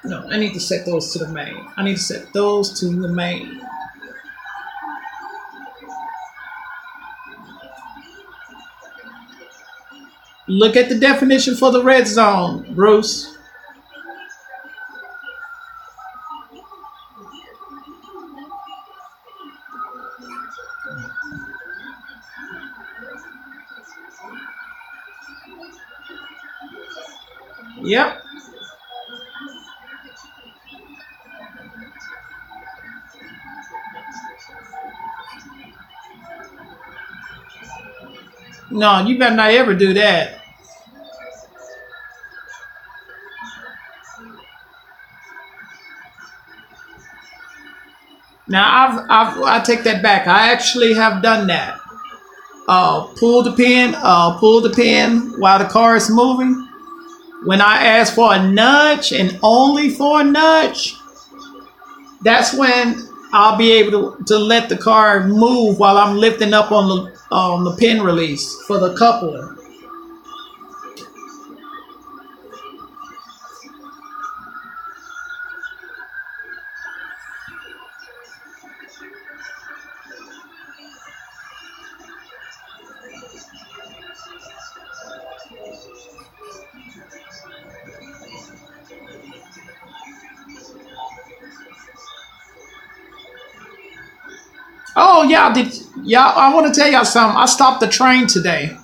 Speaker 1: No, I need to set those to the main. I need to set those to the main. Look at the definition for the red zone, Bruce. Yep. No, you better not ever do that. Now, I take that back. I actually have done that. Pull the pin while the car is moving. When I ask for a nudge and only for a nudge, that's when I'll be able to let the car move while I'm lifting up on the pin release for the coupler. Oh, y'all, I want to tell y'all something. I stopped the train today.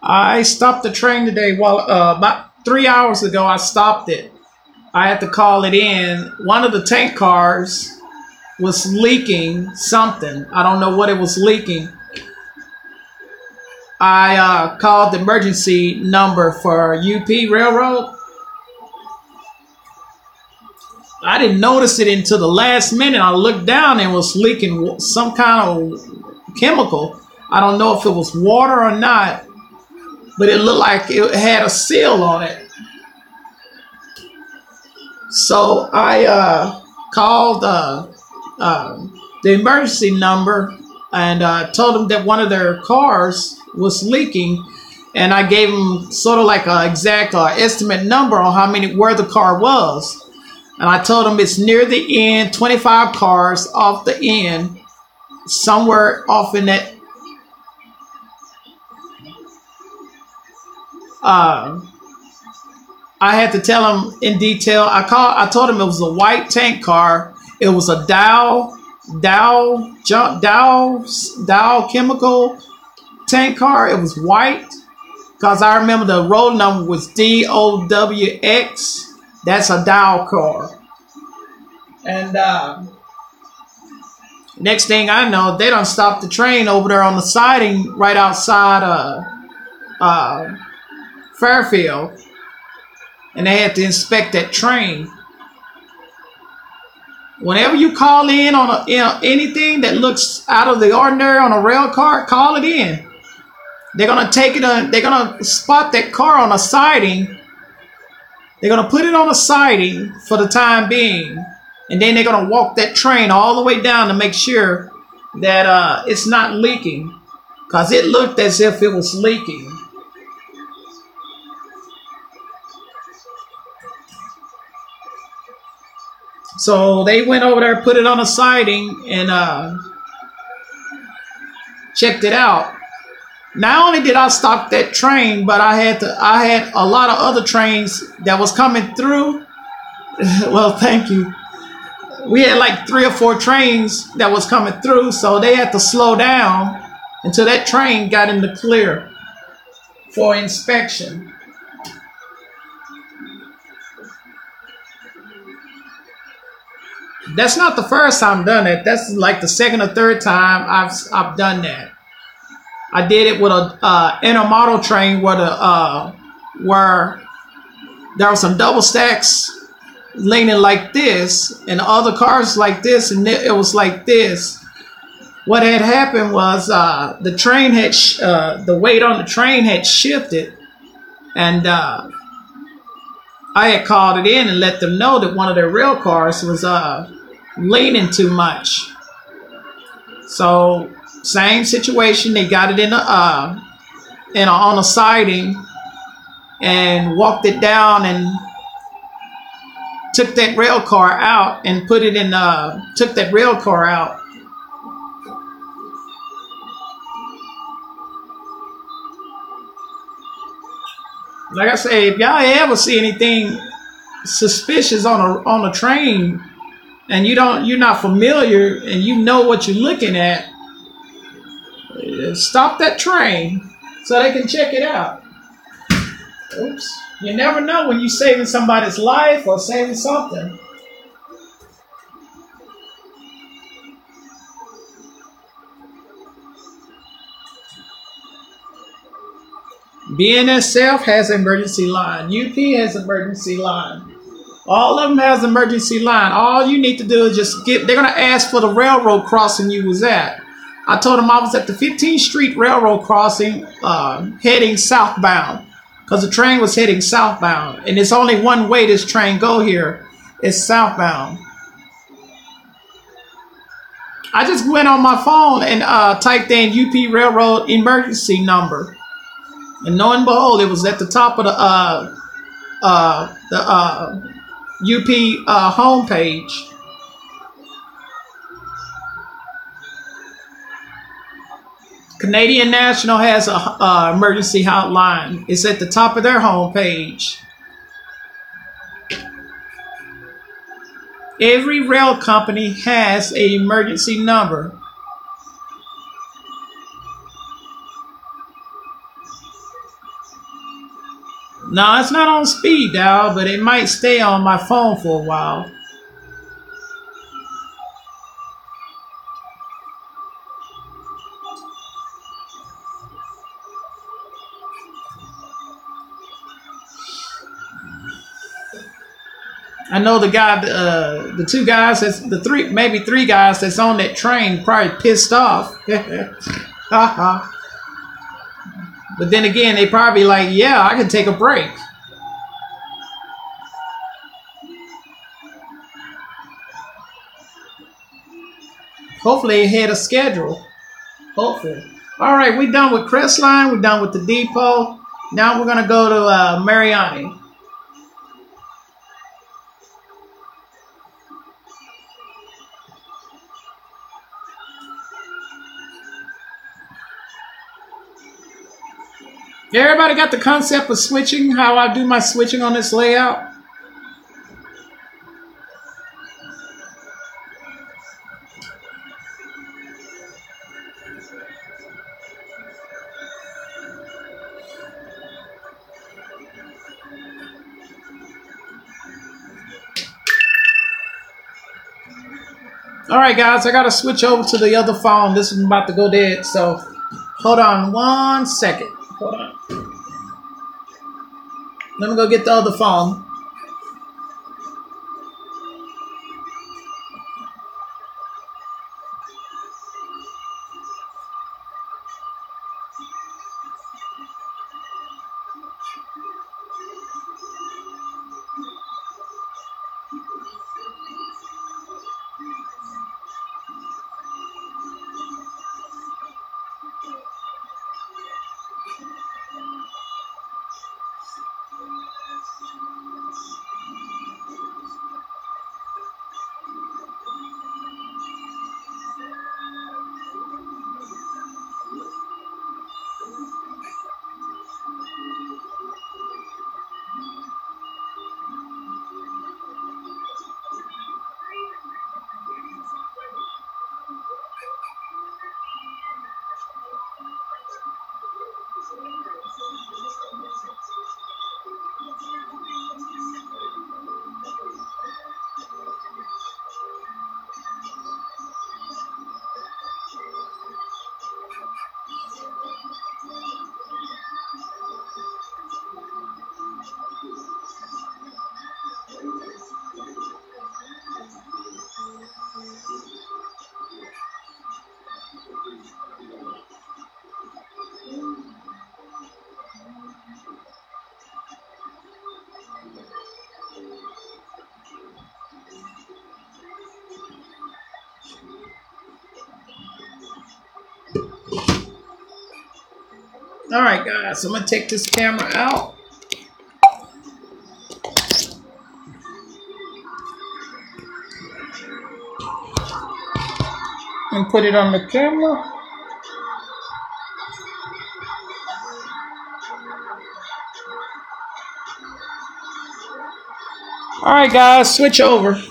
Speaker 1: I stopped the train today. Well, about 3 hours ago, I stopped it. I had to call it in. One of the tank cars was leaking something. I don't know what it was leaking. I called the emergency number for UP Railroad. I didn't notice it until the last minute. I looked down and it was leaking some kind of chemical. I don't know if it was water or not, but it looked like it had a seal on it. So I called the emergency number and told them that one of their cars was leaking, and I gave them sort of like an exact estimate number on where the car was, and I told them it's near the end, 25 cars off the end, somewhere off in that. I had to tell them in detail. I told them it was a white tank car. It was a Dow chemical tank car. It was white because I remember the roll number was DOWX. That's a Dow car. And next thing I know, they done stopped the train over there on the siding right outside Fairfield, and they had to inspect that train. Whenever you call in on anything that looks out of the ordinary on a rail car, call it in. They're gonna take it. They're gonna spot that car on a siding. They're gonna put it on a siding for the time being, and then they're gonna walk that train all the way down to make sure that it's not leaking, because it looked as if it was leaking. So they went over there, put it on a siding, and checked it out. Not only did I stop that train, but I had a lot of other trains that was coming through. Well, thank you. We had like 3 or 4 trains that was coming through, so they had to slow down until that train got in the clear for inspection. That's not the first time I've done that. That's like the second or third time I've done that. I did it with a intermodal train where there were some double stacks leaning like this, and the other cars like this, and it was like this. What had happened was the train had the weight on the train had shifted, and I had called it in and let them know that one of their rail cars was leaning too much. So same situation, they got it on a siding and walked it down and took that rail car out and put it in. Took that rail car out. Like I say, if y'all ever see anything suspicious on a train, and you're not familiar, and you know what you're looking at, stop that train so they can check it out. Oops! You never know when you're saving somebody's life or saving something. BNSF has an emergency line. UP has an emergency line. All of them has an emergency line. All you need to do is just they're going to ask for the railroad crossing you was at. I told them I was at the 15th Street Railroad crossing heading southbound, because the train was heading southbound. And it's only one way this train go here. It's southbound. I just went on my phone and typed in UP Railroad emergency number. And lo and behold, it was at the top of the UP homepage. Canadian National has a emergency hotline. It's at the top of their homepage. Every rail company has an emergency number. No, it's not on speed dial, but it might stay on my phone for a while. I know the guy, the 2 guys, maybe 3 guys that's on that train probably pissed off. But then again, they probably like, yeah, I can take a break. Hopefully they had a schedule. Hopefully. All right, we're done with Crestline. We're done with the depot. Now we're going to go to Mariani. Everybody got the concept of switching, how I do my switching on this layout? All right, guys, I got to switch over to the other phone. This is about to go dead, so hold on 1 second. Hold on. Let me go get the other phone. All right, guys, I'm going to take this camera out. And put it on the camera. All right, guys, switch over.